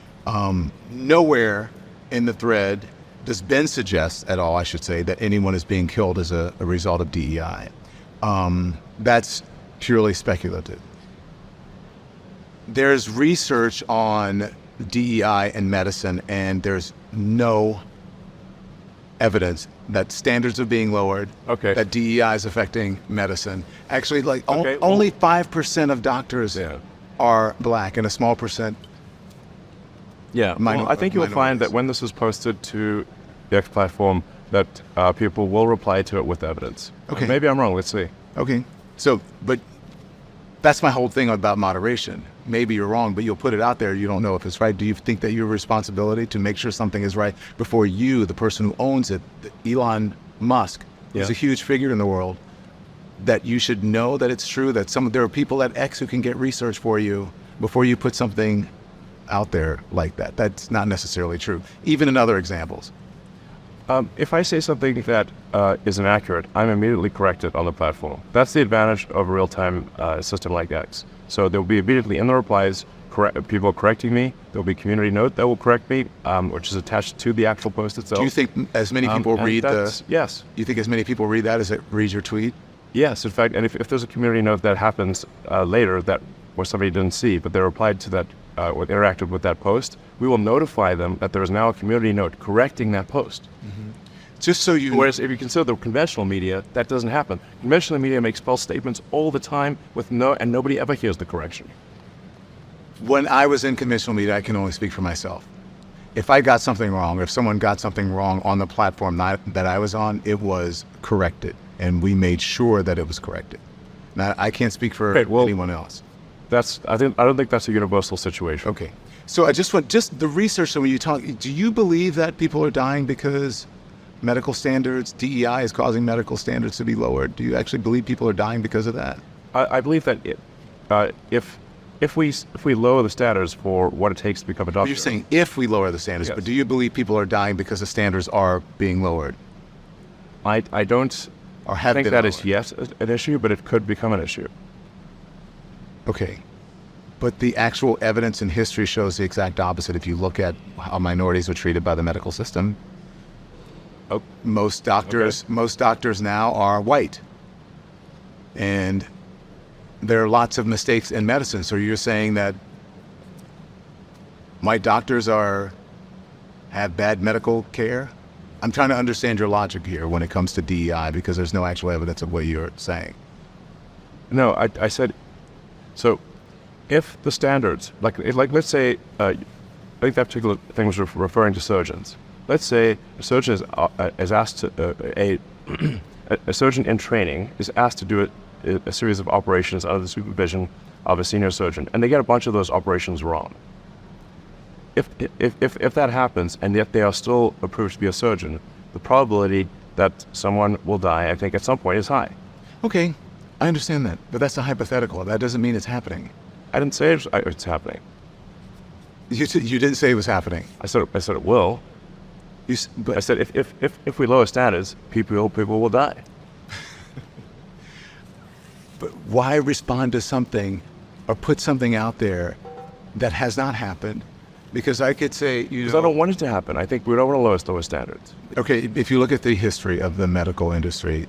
Nowhere in the thread does Ben suggest at all, I should say, that anyone is being killed as a result of DEI. That's purely speculative. There's research on DEI and medicine, and there's no evidence that standards are being lowered, that DEI is affecting medicine. Actually, only 5% of doctors are black, and a small percent. Yeah, I think you'll find that when this is posted to the X platform, that people will reply to it with evidence. Okay. Maybe I'm wrong. Let's see. Okay. So, but that's my whole thing about moderation. Maybe you're wrong, but you'll put it out there. You don't know if it's right. Do you think that your responsibility to make sure something is right before you, the person who owns it, Elon Musk, who's a huge figure in the world, that you should know that it's true, that there are people at X who can get research for you before you put something out there like that? That's not necessarily true, even in other examples. If I say something that is inaccurate, I'm immediately corrected on the platform. That's the advantage of a real-time system like X. So there will be immediately in the replies people correcting me. There will be a community note that will correct me, which is attached to the actual post itself. Do you think as many people read Yes. You think as many people read that as it reads your tweet? Yes, in fact, and if there's a community note that happens later where somebody didn't see, but they replied to that or interacted with that post, we will notify them that there is now a community note correcting that post. Mm-hmm. Just so you. Whereas if you consider the conventional media, that doesn't happen. Conventional media makes false statements all the time and nobody ever hears the correction. When I was in conventional media, I can only speak for myself. If I got something wrong, or if someone got something wrong on the platform that I was on, it was corrected, and we made sure that it was corrected. Now, I can't speak for anyone else. I don't think that's a universal situation. Okay. So I just the research. So when you talk, do you believe that people are dying because medical standards, DEI is causing medical standards to be lowered? Do you actually believe people are dying because of that? I believe that if we lower the standards for what it takes to become a doctor. You're saying if we lower the standards, but do you believe people are dying because the standards are being lowered? I don't think that is yet an issue, but it could become an issue. Okay. But the actual evidence in history shows the exact opposite. If you look at how minorities are treated by the medical system, most doctors now are white. And there are lots of mistakes in medicine. So you're saying that white doctors have bad medical care? I'm trying to understand your logic here when it comes to DEI, because there's no actual evidence of what you're saying. No, I said, so if the standards, like let's say, I think that particular thing was referring to surgeons. Let's say a surgeon is asked to, a surgeon in training is asked to do a series of operations under the supervision of a senior surgeon, and they get a bunch of those operations wrong. If that happens, and yet they are still approved to be a surgeon, the probability that someone will die, I think, at some point is high. Okay, I understand that, but that's a hypothetical. That doesn't mean it's happening. I didn't say it's happening. You didn't say it was happening. I said it will. I said if we lower standards, people will die. But why respond to something or put something out there that has not happened, Because I could say, Because I don't want it to happen. I think we don't want to lower standards. okay, if you look at the history of the medical industry,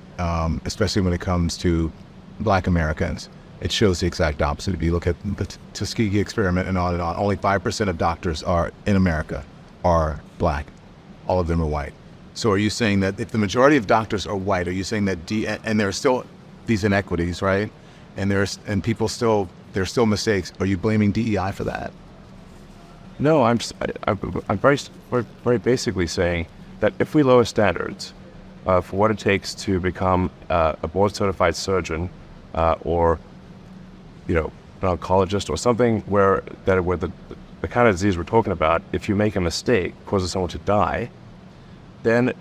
especially when it comes to Black Americans, it shows the exact opposite. If you look at the Tuskegee experiment and on, only 5% of doctors in America are Black. All of them are white. So are you saying that if the majority of doctors are white, are you saying that and there are still these inequities, right? And there's still mistakes. Are you blaming DEI for that? No, I'm very basically saying that if we lower standards for what it takes to become a board-certified surgeon or an oncologist or something where the kind of disease we're talking about, if you make a mistake, causes someone to die, then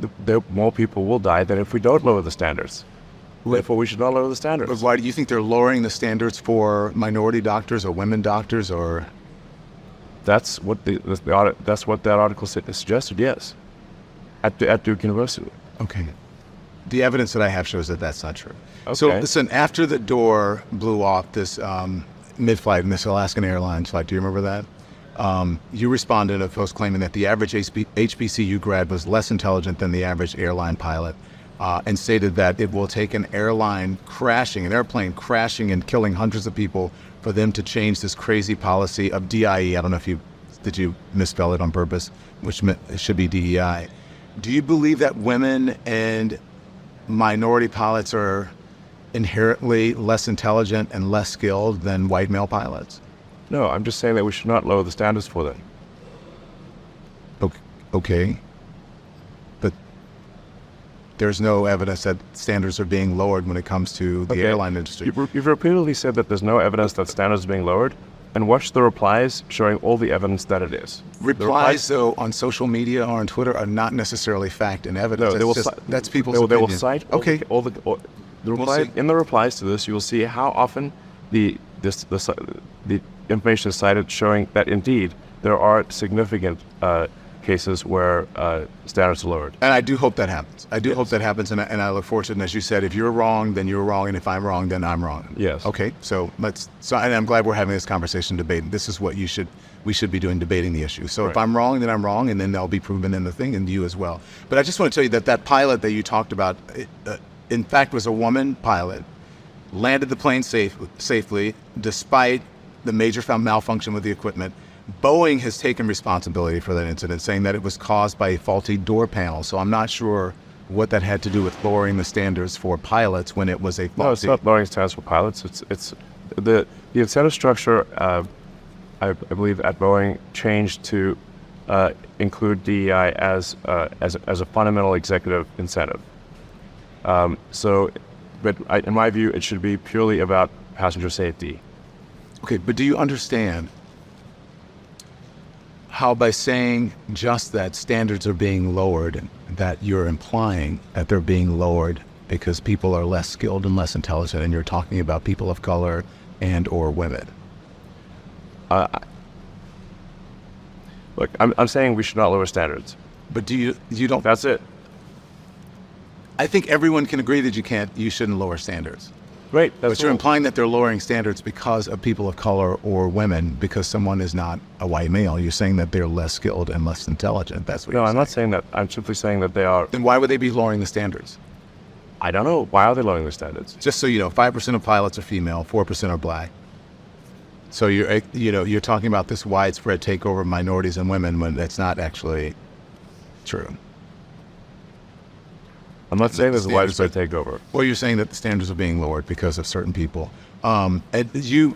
more people will die than if we don't lower the standards. Therefore, we should not lower the standards. But why do you think they're lowering the standards for minority doctors or women doctors or? That's what that's what that article suggested. Yes, at Duke University. Okay. The evidence that I have shows that that's not true. Okay. So listen, after the door blew off this mid-flight in this Alaskan Airlines flight, do you remember that? You responded in a post claiming that the average HBCU grad was less intelligent than the average airline pilot, and stated that it will take an airplane crashing and killing hundreds of people for them to change this crazy policy of DIE. I don't know if did you misspell it on purpose, which it should be DEI. Do you believe that women and minority pilots are inherently less intelligent and less skilled than white male pilots? No, I'm just saying that we should not lower the standards for them. Okay. But there's no evidence that standards are being lowered when it comes to the airline industry. You've repeatedly said that there's no evidence that standards are being lowered, and watch the replies showing all the evidence that it is. Replies, though, on social media or on Twitter are not necessarily fact and evidence. No, that's people's opinion. They will cite all the reply, in the replies to this. You will see how often the information is cited, showing that indeed there are significant cases where standards are lowered. And I do hope that happens. Hope that happens, and I look forward to it. And as you said, if you're wrong, then you're wrong, and if I'm wrong, then I'm wrong. Yes. Okay. So and I'm glad we're having this conversation, debating. This is what we should be doing, debating the issue. So right. If I'm wrong, then I'm wrong, and then they'll be proven in the thing, and you as well. But I just want to tell you that pilot that you talked about, in fact, was a woman pilot, landed the plane safely despite the major malfunction with the equipment. Boeing has taken responsibility for that incident, saying that it was caused by a faulty door panel. So I'm not sure what that had to do with lowering the standards for pilots when it was a faulty. No, it's not lowering standards for pilots. It's the incentive structure. I believe at Boeing changed to include DEI as a fundamental executive incentive. But in my view, it should be purely about passenger safety. Okay, but do you understand how by saying just that standards are being lowered, that you're implying that they're being lowered because people are less skilled and less intelligent, and you're talking about people of color and or women? Look, I'm saying we should not lower standards. But do you don't? That's it. I think everyone can agree that you shouldn't lower standards. Great. But you're implying that they're lowering standards because of people of color or women, because someone is not a white male. You're saying that they're less skilled and less intelligent. That's what you're saying. No, I'm not saying that. I'm simply saying that they are. Then why would they be lowering the standards? I don't know. Why are they lowering the standards? Just so you know, 5% of pilots are female, 4% are Black. So you're talking about this widespread takeover of minorities and women when that's not actually true. I'm not saying there's a widespread takeover. Well, you're saying that the standards are being lowered because of certain people. And you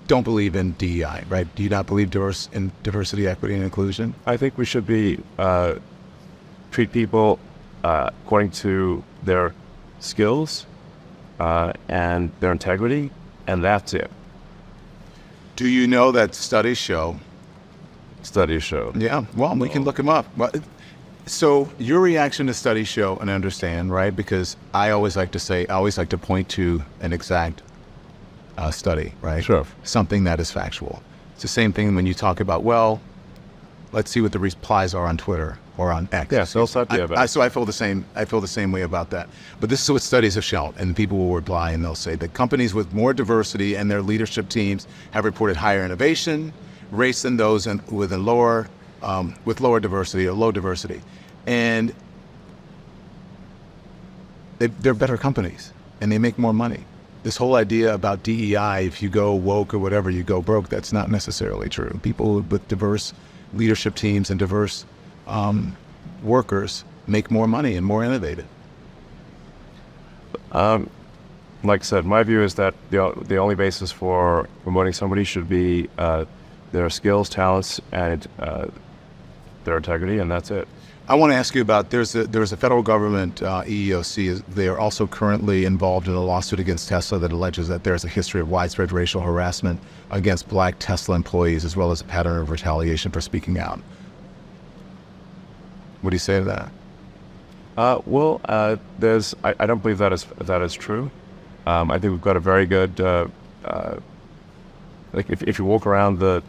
don't believe in DEI, right? Do you not believe in diversity, equity, and inclusion? I think we should treat people according to their skills and their integrity, and that's it. Do you know that studies show? Yeah, well, we can look them up. So your reaction to studies show, and I understand, right? Because I always like to point to an exact study, right? Sure. Something that is factual. It's the same thing when you talk about, well, let's see what the replies are on Twitter or on X. Yeah, so I feel the same. I feel the same way about that. But this is what studies have shown, and people will reply and they'll say that companies with more diversity in their leadership teams have reported higher innovation, race than those with lower diversity or low diversity, and they're better companies and they make more money. This whole idea about DEI, if you go woke or whatever, you go broke, that's not necessarily true. People with diverse leadership teams and diverse workers make more money and more innovative. Like I said, my view is that the only basis for promoting somebody should be their skills, talents, and their integrity, and that's it. I want to ask you about, there's a federal government, EEOC, they are also currently involved in a lawsuit against Tesla that alleges that there's a history of widespread racial harassment against black Tesla employees, as well as a pattern of retaliation for speaking out. What do you say to that? I don't believe that is true. I think we've got a very good, like if you walk around the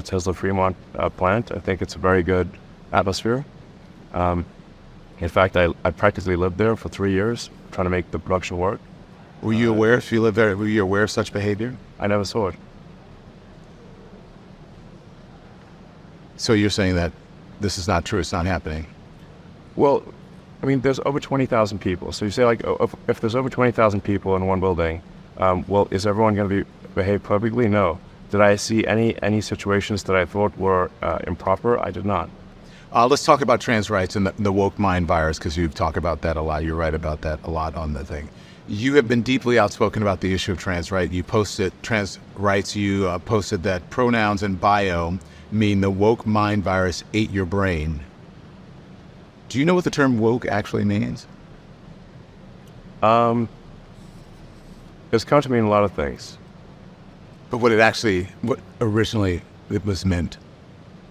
Tesla Fremont plant, I think it's a very good atmosphere. In fact, I practically lived there for 3 years trying to make the production work. Were you aware, if you lived there, were you aware of such behavior? I never saw it. So you're saying that this is not true, it's not happening? Well, I mean, there's over 20,000 people. So you say, like, if there's over 20,000 people in one building, well, is everyone going to behave perfectly? No. Did I see any situations that I thought were improper? I did not. Let's talk about trans rights and the woke mind virus, because you've talked about that a lot. You're right about that a lot on the thing. You have been deeply outspoken about the issue of trans rights. You posted trans rights. You posted that pronouns in bio mean the woke mind virus ate your brain. Do you know what the term woke actually means? It's come to mean a lot of things. But what originally it was meant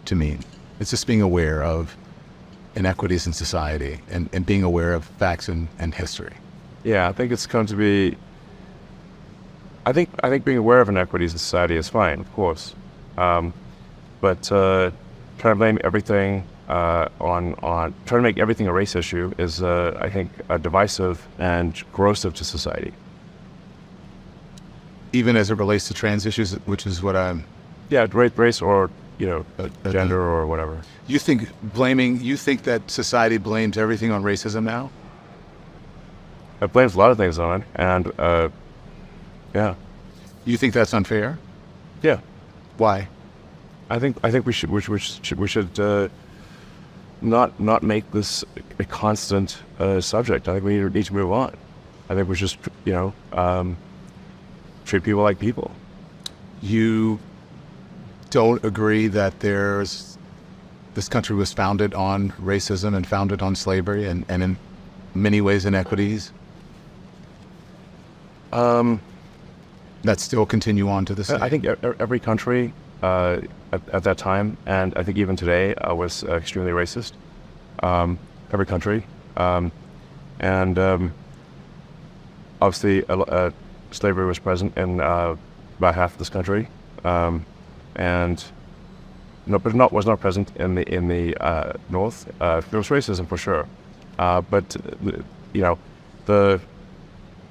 to mean? It's just being aware of inequities in society and being aware of facts and history. Yeah, I think it's come to be. I think being aware of inequities in society is fine, of course, but trying to blame everything on trying to make everything a race issue is, I think, divisive and corrosive to society. Even as it relates to trans issues, which is what I'm. Yeah, race or gender or whatever. You think that society blames everything on racism now? It blames a lot of things on it, and yeah. You think that's unfair? Yeah. Why? I think we should not make this a constant subject. I think we need to move on. I think we should treat people like people. You don't agree that this country was founded on racism and founded on slavery and in many ways inequities? That still continue on to this day? I think every country at that time, and I think even today, was extremely racist. Every country. And obviously slavery was present in about half of this country. And but was not present in the north. There was racism for sure, but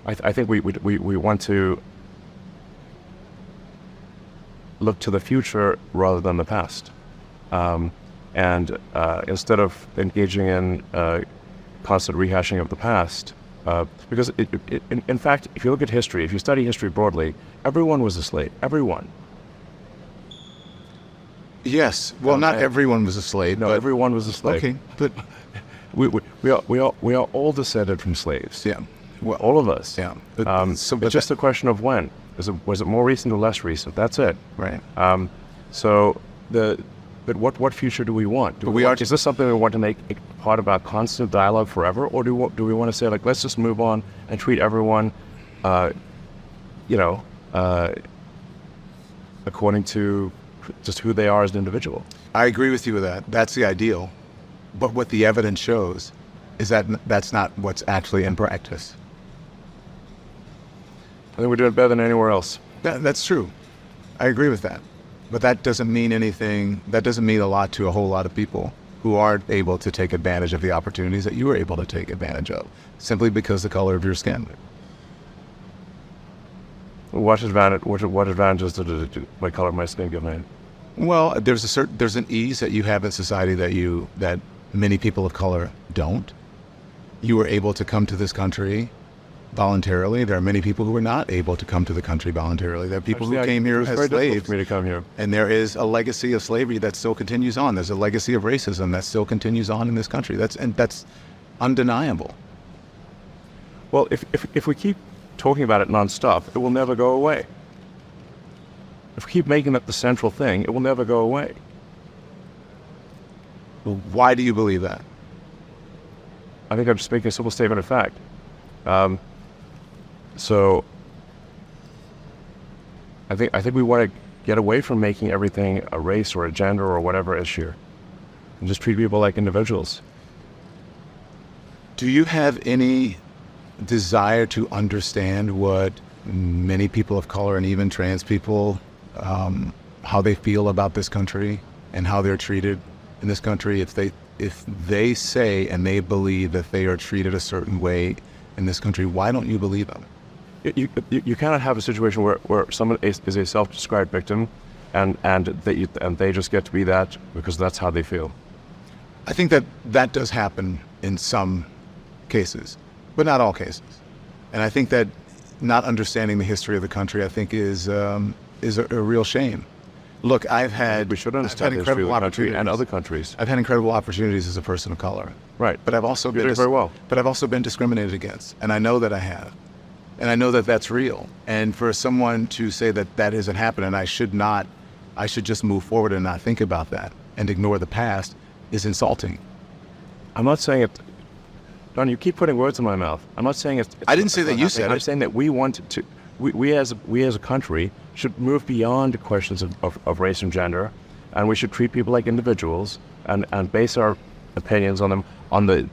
I think we want to look to the future rather than the past, and instead of engaging in constant rehashing of the past, because in fact, if you look at history, if you study history broadly, everyone was a slave. Everyone. Yes. Well, not everyone was a slave. No, but everyone was a slave. Okay, but we are all descended from slaves. Yeah. Well, all of us. Yeah. It's just a question of when. Was it more recent or less recent? That's it. Right. But what future do we want? Is this something we want to make a part of our constant dialogue forever, or do we want to say, like, let's just move on and treat everyone, according to just who they are as an individual? I agree with you with that. That's the ideal. But what the evidence shows is that that's not what's actually in practice. I think we're doing better than anywhere else. That's true. I agree with that. But that doesn't mean anything. That doesn't mean a lot to a whole lot of people who aren't able to take advantage of the opportunities that you were able to take advantage of, simply because the color of your skin. What advantages did my color of my skin give me? Well, there's an ease that you have in society that many people of color don't. You were able to come to this country voluntarily. There are many people who were not able to come to the country voluntarily. There are people who came here as slaves. For me to come here. And there is a legacy of slavery that still continues on. There's a legacy of racism that still continues on in this country. That's undeniable. Well, if we keep talking about it nonstop, it will never go away. If we keep making that the central thing, it will never go away. Well, why do you believe that? I think I'm just making a simple statement of fact. So I think we want to get away from making everything a race or a gender or whatever issue, and just treat people like individuals. Do you have any desire to understand what many people of color and even trans people, how they feel about this country and how they're treated in this country? If they say and they believe that they are treated a certain way in this country, why don't you believe them? You cannot have a situation where someone is a self-described victim, and they just get to be that because that's how they feel. I think that does happen in some cases, but not all cases. And I think that not understanding the history of the country, I think, is a real shame. Look, We should understand the history of the country and other countries. I've had incredible opportunities as a person of color. Right. But I've also You're doing very well. But I've also been discriminated against, and I know that I have. And I know that that's real. And for someone to say that that isn't happening, I should just move forward and not think about that and ignore the past, is insulting. I'm not saying it. Don, you keep putting words in my mouth. I'm not saying it's. I didn't say that you said it. I'm saying that we want to. We as a country should move beyond questions of race and gender, and we should treat people like individuals and base our opinions on them on the,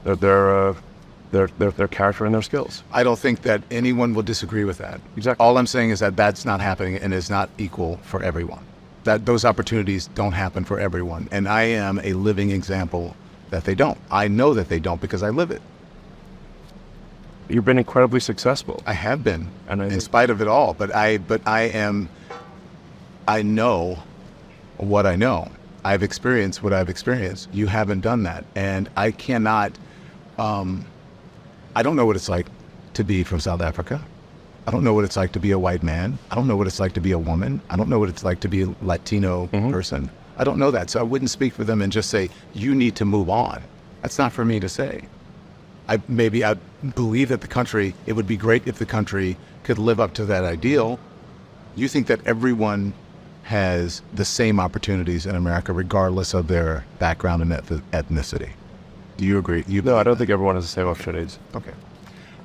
their character and their skills. I don't think that anyone will disagree with that. Exactly. All I'm saying is that that's not happening and is not equal for everyone. That those opportunities don't happen for everyone. And I am a living example that they don't. I know that they don't because I live it. You've been incredibly successful. I have been, and in spite of it all. But I know what I know. I've experienced what I've experienced. You haven't done that. And I cannot, I don't know what it's like to be from South Africa. I don't know what it's like to be a white man. I don't know what it's like to be a woman. I don't know what it's like to be a Latino person. I don't know that. So I wouldn't speak for them and just say, you need to move on. That's not for me to say. I believe that it would be great if the country could live up to that ideal. You think that everyone has the same opportunities in America, regardless of their background and ethnicity. Do you agree? No, I don't think everyone has the same opportunities. Okay.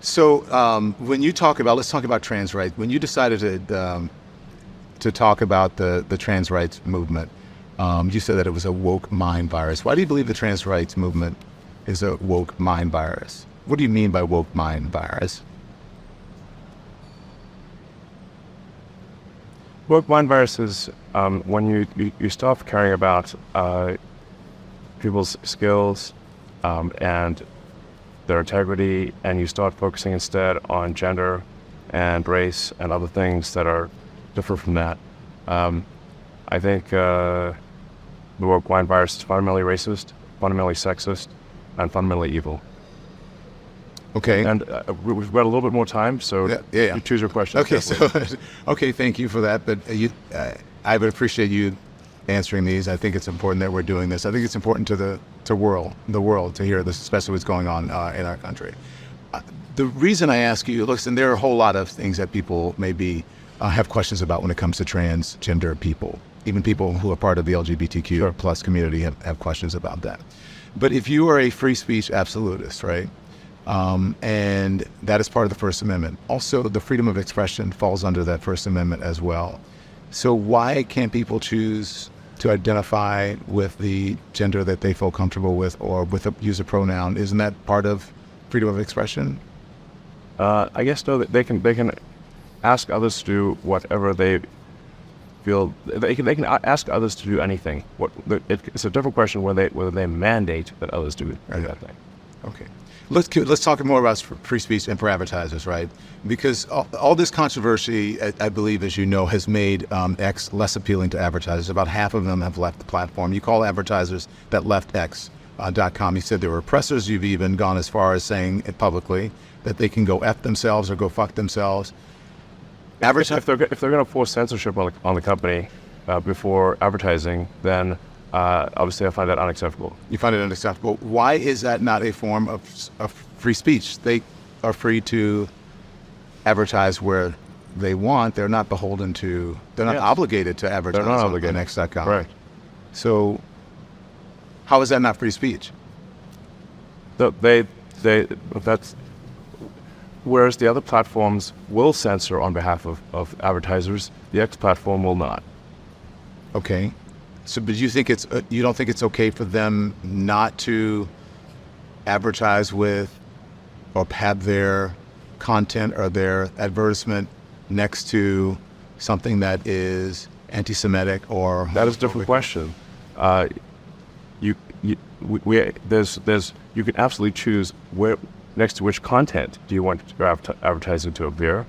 So when you let's talk about trans rights. When you decided to talk about the trans rights movement, you said that it was a woke mind virus. Why do you believe the trans rights movement is a woke mind virus? What do you mean by woke mind virus? Woke mind virus is when you stop caring about people's skills and their integrity, and you start focusing instead on gender and race and other things that are different from that. I think the woke mind virus is fundamentally racist, fundamentally sexist, and fundamentally evil. Okay. And we've got a little bit more time, so yeah. You choose your question. Okay, okay, thank you for that. But I would appreciate you answering these. I think it's important that we're doing this. I think it's important to the world to hear this, especially what's going on in our country. The reason I ask you, listen, there are a whole lot of things that people maybe have questions about when it comes to transgender people. Even people who are part of the LGBTQ plus community have questions about that. But if you are a free speech absolutist, right? And that is part of the First Amendment. Also, the freedom of expression falls under that First Amendment as well. So why can't people choose to identify with the gender that they feel comfortable with, or use a pronoun? Isn't that part of freedom of expression? I guess no. They can ask others to do whatever they feel. They can ask others to do anything. It's a different question whether they mandate that others do that thing. Okay. Let's talk more about free speech and for advertisers, right? Because all this controversy, I believe, as you know, has made X less appealing to advertisers. About half of them have left the platform. You call advertisers that left X.com. You said they were oppressors. You've even gone as far as saying it publicly that they can go F themselves or go fuck themselves. If they're going to force censorship on the company before advertising, then obviously I find that unacceptable. You find it unacceptable. Why is that not a form of free speech? They are free to advertise where they want. They're not beholden to, they're not obligated to advertise they're not obligated. on X.com. Right. So how is that not free speech? Whereas the other platforms will censor on behalf of advertisers, the X platform will not. Okay. So, but you think you don't think it's okay for them not to advertise with or have their content or their advertisement next to something that is anti-Semitic or that is a different question. You can absolutely choose where next to which content do you want your advertising to appear.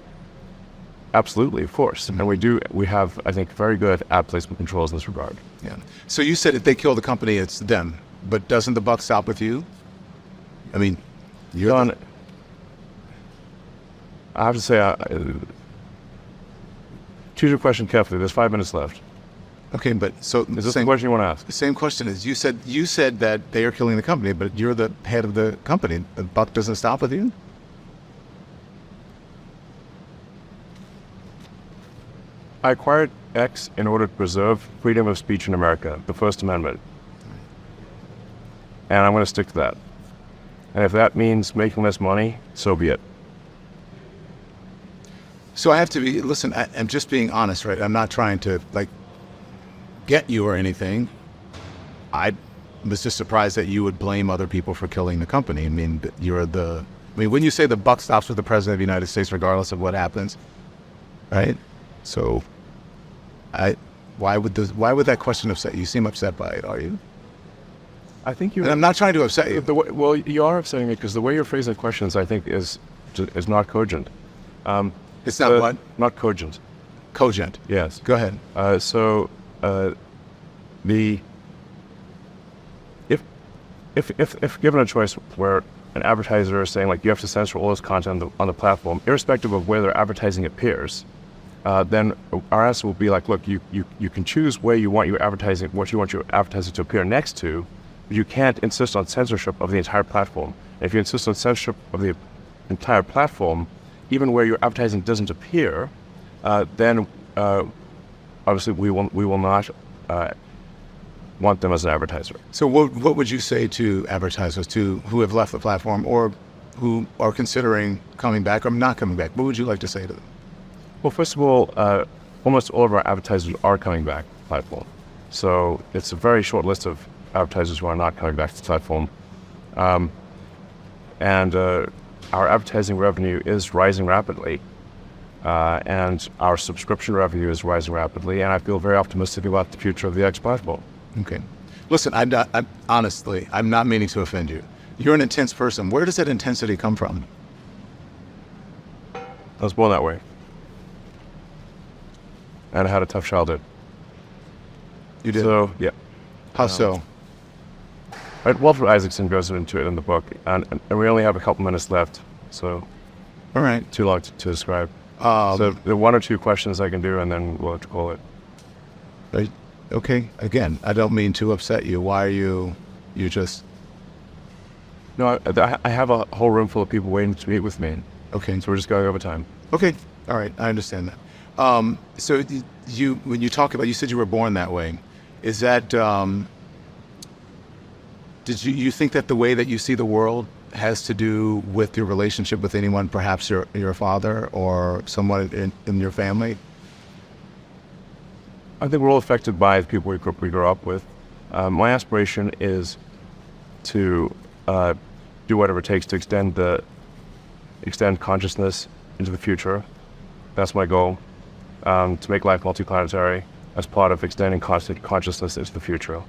Absolutely, of course. Mm-hmm. And we have, I think, very good ad placement controls in this regard. Yeah. So you said if they kill the company, it's them. But doesn't the buck stop with you? I mean, you're Don, I have to say, choose your question carefully. There's 5 minutes left. okay, but so Is this the question you want to ask? the same question is you said that they are killing the company, but you're the head of the company. The buck doesn't stop with you? I acquired X in order to preserve freedom of speech in America, the First Amendment. And I'm going to stick to that. And if that means making less money, so be it. So I have to be, listen, I'm just being honest, right? I'm not trying to get you or anything. I was just surprised that you would blame other people for killing the company. I mean, when you say the buck stops with the President of the United States, regardless of what happens, right? So why would that question upset you? You seem upset by it, are you? I think you. And I'm not trying to upset you. Well, you are upsetting me because the way you're phrasing the questions, I think, is not cogent. It's not what? Not cogent. Cogent. Yes. Go ahead. If given a choice where an advertiser is saying you have to censor all this content on the platform, irrespective of where their advertising appears, then our answer will be look, you can choose where you want your advertising, what you want your advertising to appear next to, but you can't insist on censorship of the entire platform. And if you insist on censorship of the entire platform, even where your advertising doesn't appear, then obviously we will not want them as an advertiser. So what would you say to advertisers who have left the platform or who are considering coming back or not coming back? What would you like to say to them? Well, first of all, almost all of our advertisers are coming back to the platform. So it's a very short list of advertisers who are not coming back to the platform. And our advertising revenue is rising rapidly. And our subscription revenue is rising rapidly. And I feel very optimistic about the future of the X platform. Okay. Listen, honestly, I'm not meaning to offend you. You're an intense person. Where does that intensity come from? I was born that way. And I had a tough childhood. You did? So, yeah. How so? Right, Walter Isaacson goes into it in the book, and we only have a couple minutes left, so All right. too long to describe. So there are 1 or 2 questions I can do, and then we'll have to call it. Right. Okay. Again, I don't mean to upset you. Why are you just... No, I have a whole room full of people waiting to meet with me. Okay. So we're just going over time. Okay. All right. I understand that. So when you talk about, you said you were born that way. Is that, did you think that the way that you see the world has to do with your relationship with anyone, perhaps your father or someone in your family? I think we're all affected by the people we grow up with. My aspiration is to do whatever it takes to extend consciousness into the future. That's my goal. To make life multiplanetary as part of extending consciousness into the future.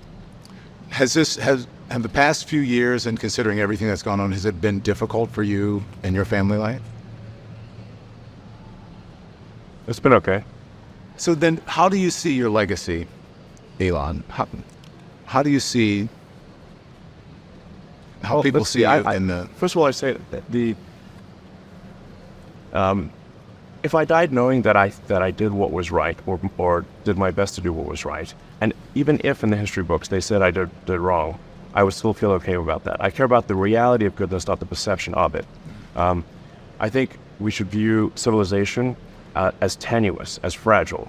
Have the past few years, and considering everything that's gone on, has it been difficult for you and your family life? It's been okay. So then, how do you see your legacy, Elon? How do you see how people see you in the? First of all, I say that if I died knowing that I did what was right, or did my best to do what was right, and even if in the history books they said I did wrong, I would still feel okay about that. I care about the reality of goodness, not the perception of it. I think we should view civilization as tenuous, as fragile.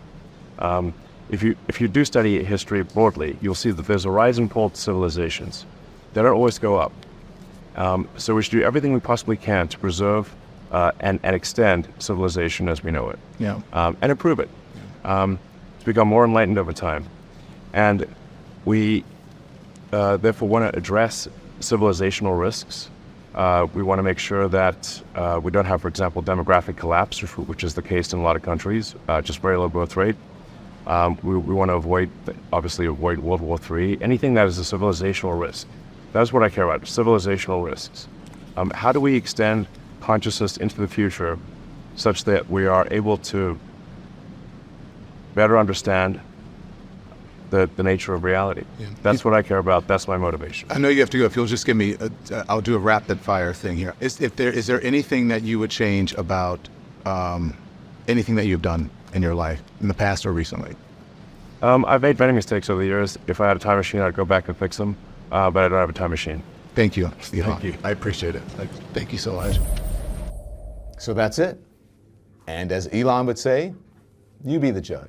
If you do study history broadly, you'll see that there's a rise and fall to civilizations. They don't always go up. So we should do everything we possibly can to preserve and extend civilization as we know it, and improve it, to become more enlightened over time. And we therefore want to address civilizational risks. We want to make sure that we don't have, for example, demographic collapse, which is the case in a lot of countries, just very low birth rate. We want to avoid World War III, anything that is a civilizational risk. That's what I care about, civilizational risks. How do we extend consciousness into the future such that we are able to better understand the nature of reality? That's what I care about. That's my motivation. I know you have to go. If you'll just give me, I'll do a rapid fire thing here. Is there anything that you would change about anything that you've done in your life, in the past or recently? I've made many mistakes over the years. If I had a time machine, I'd go back and fix them, but I don't have a time machine. Thank you, Elon. Thank you. I appreciate it. Thank you so much. So that's it. And as Elon would say, you be the judge.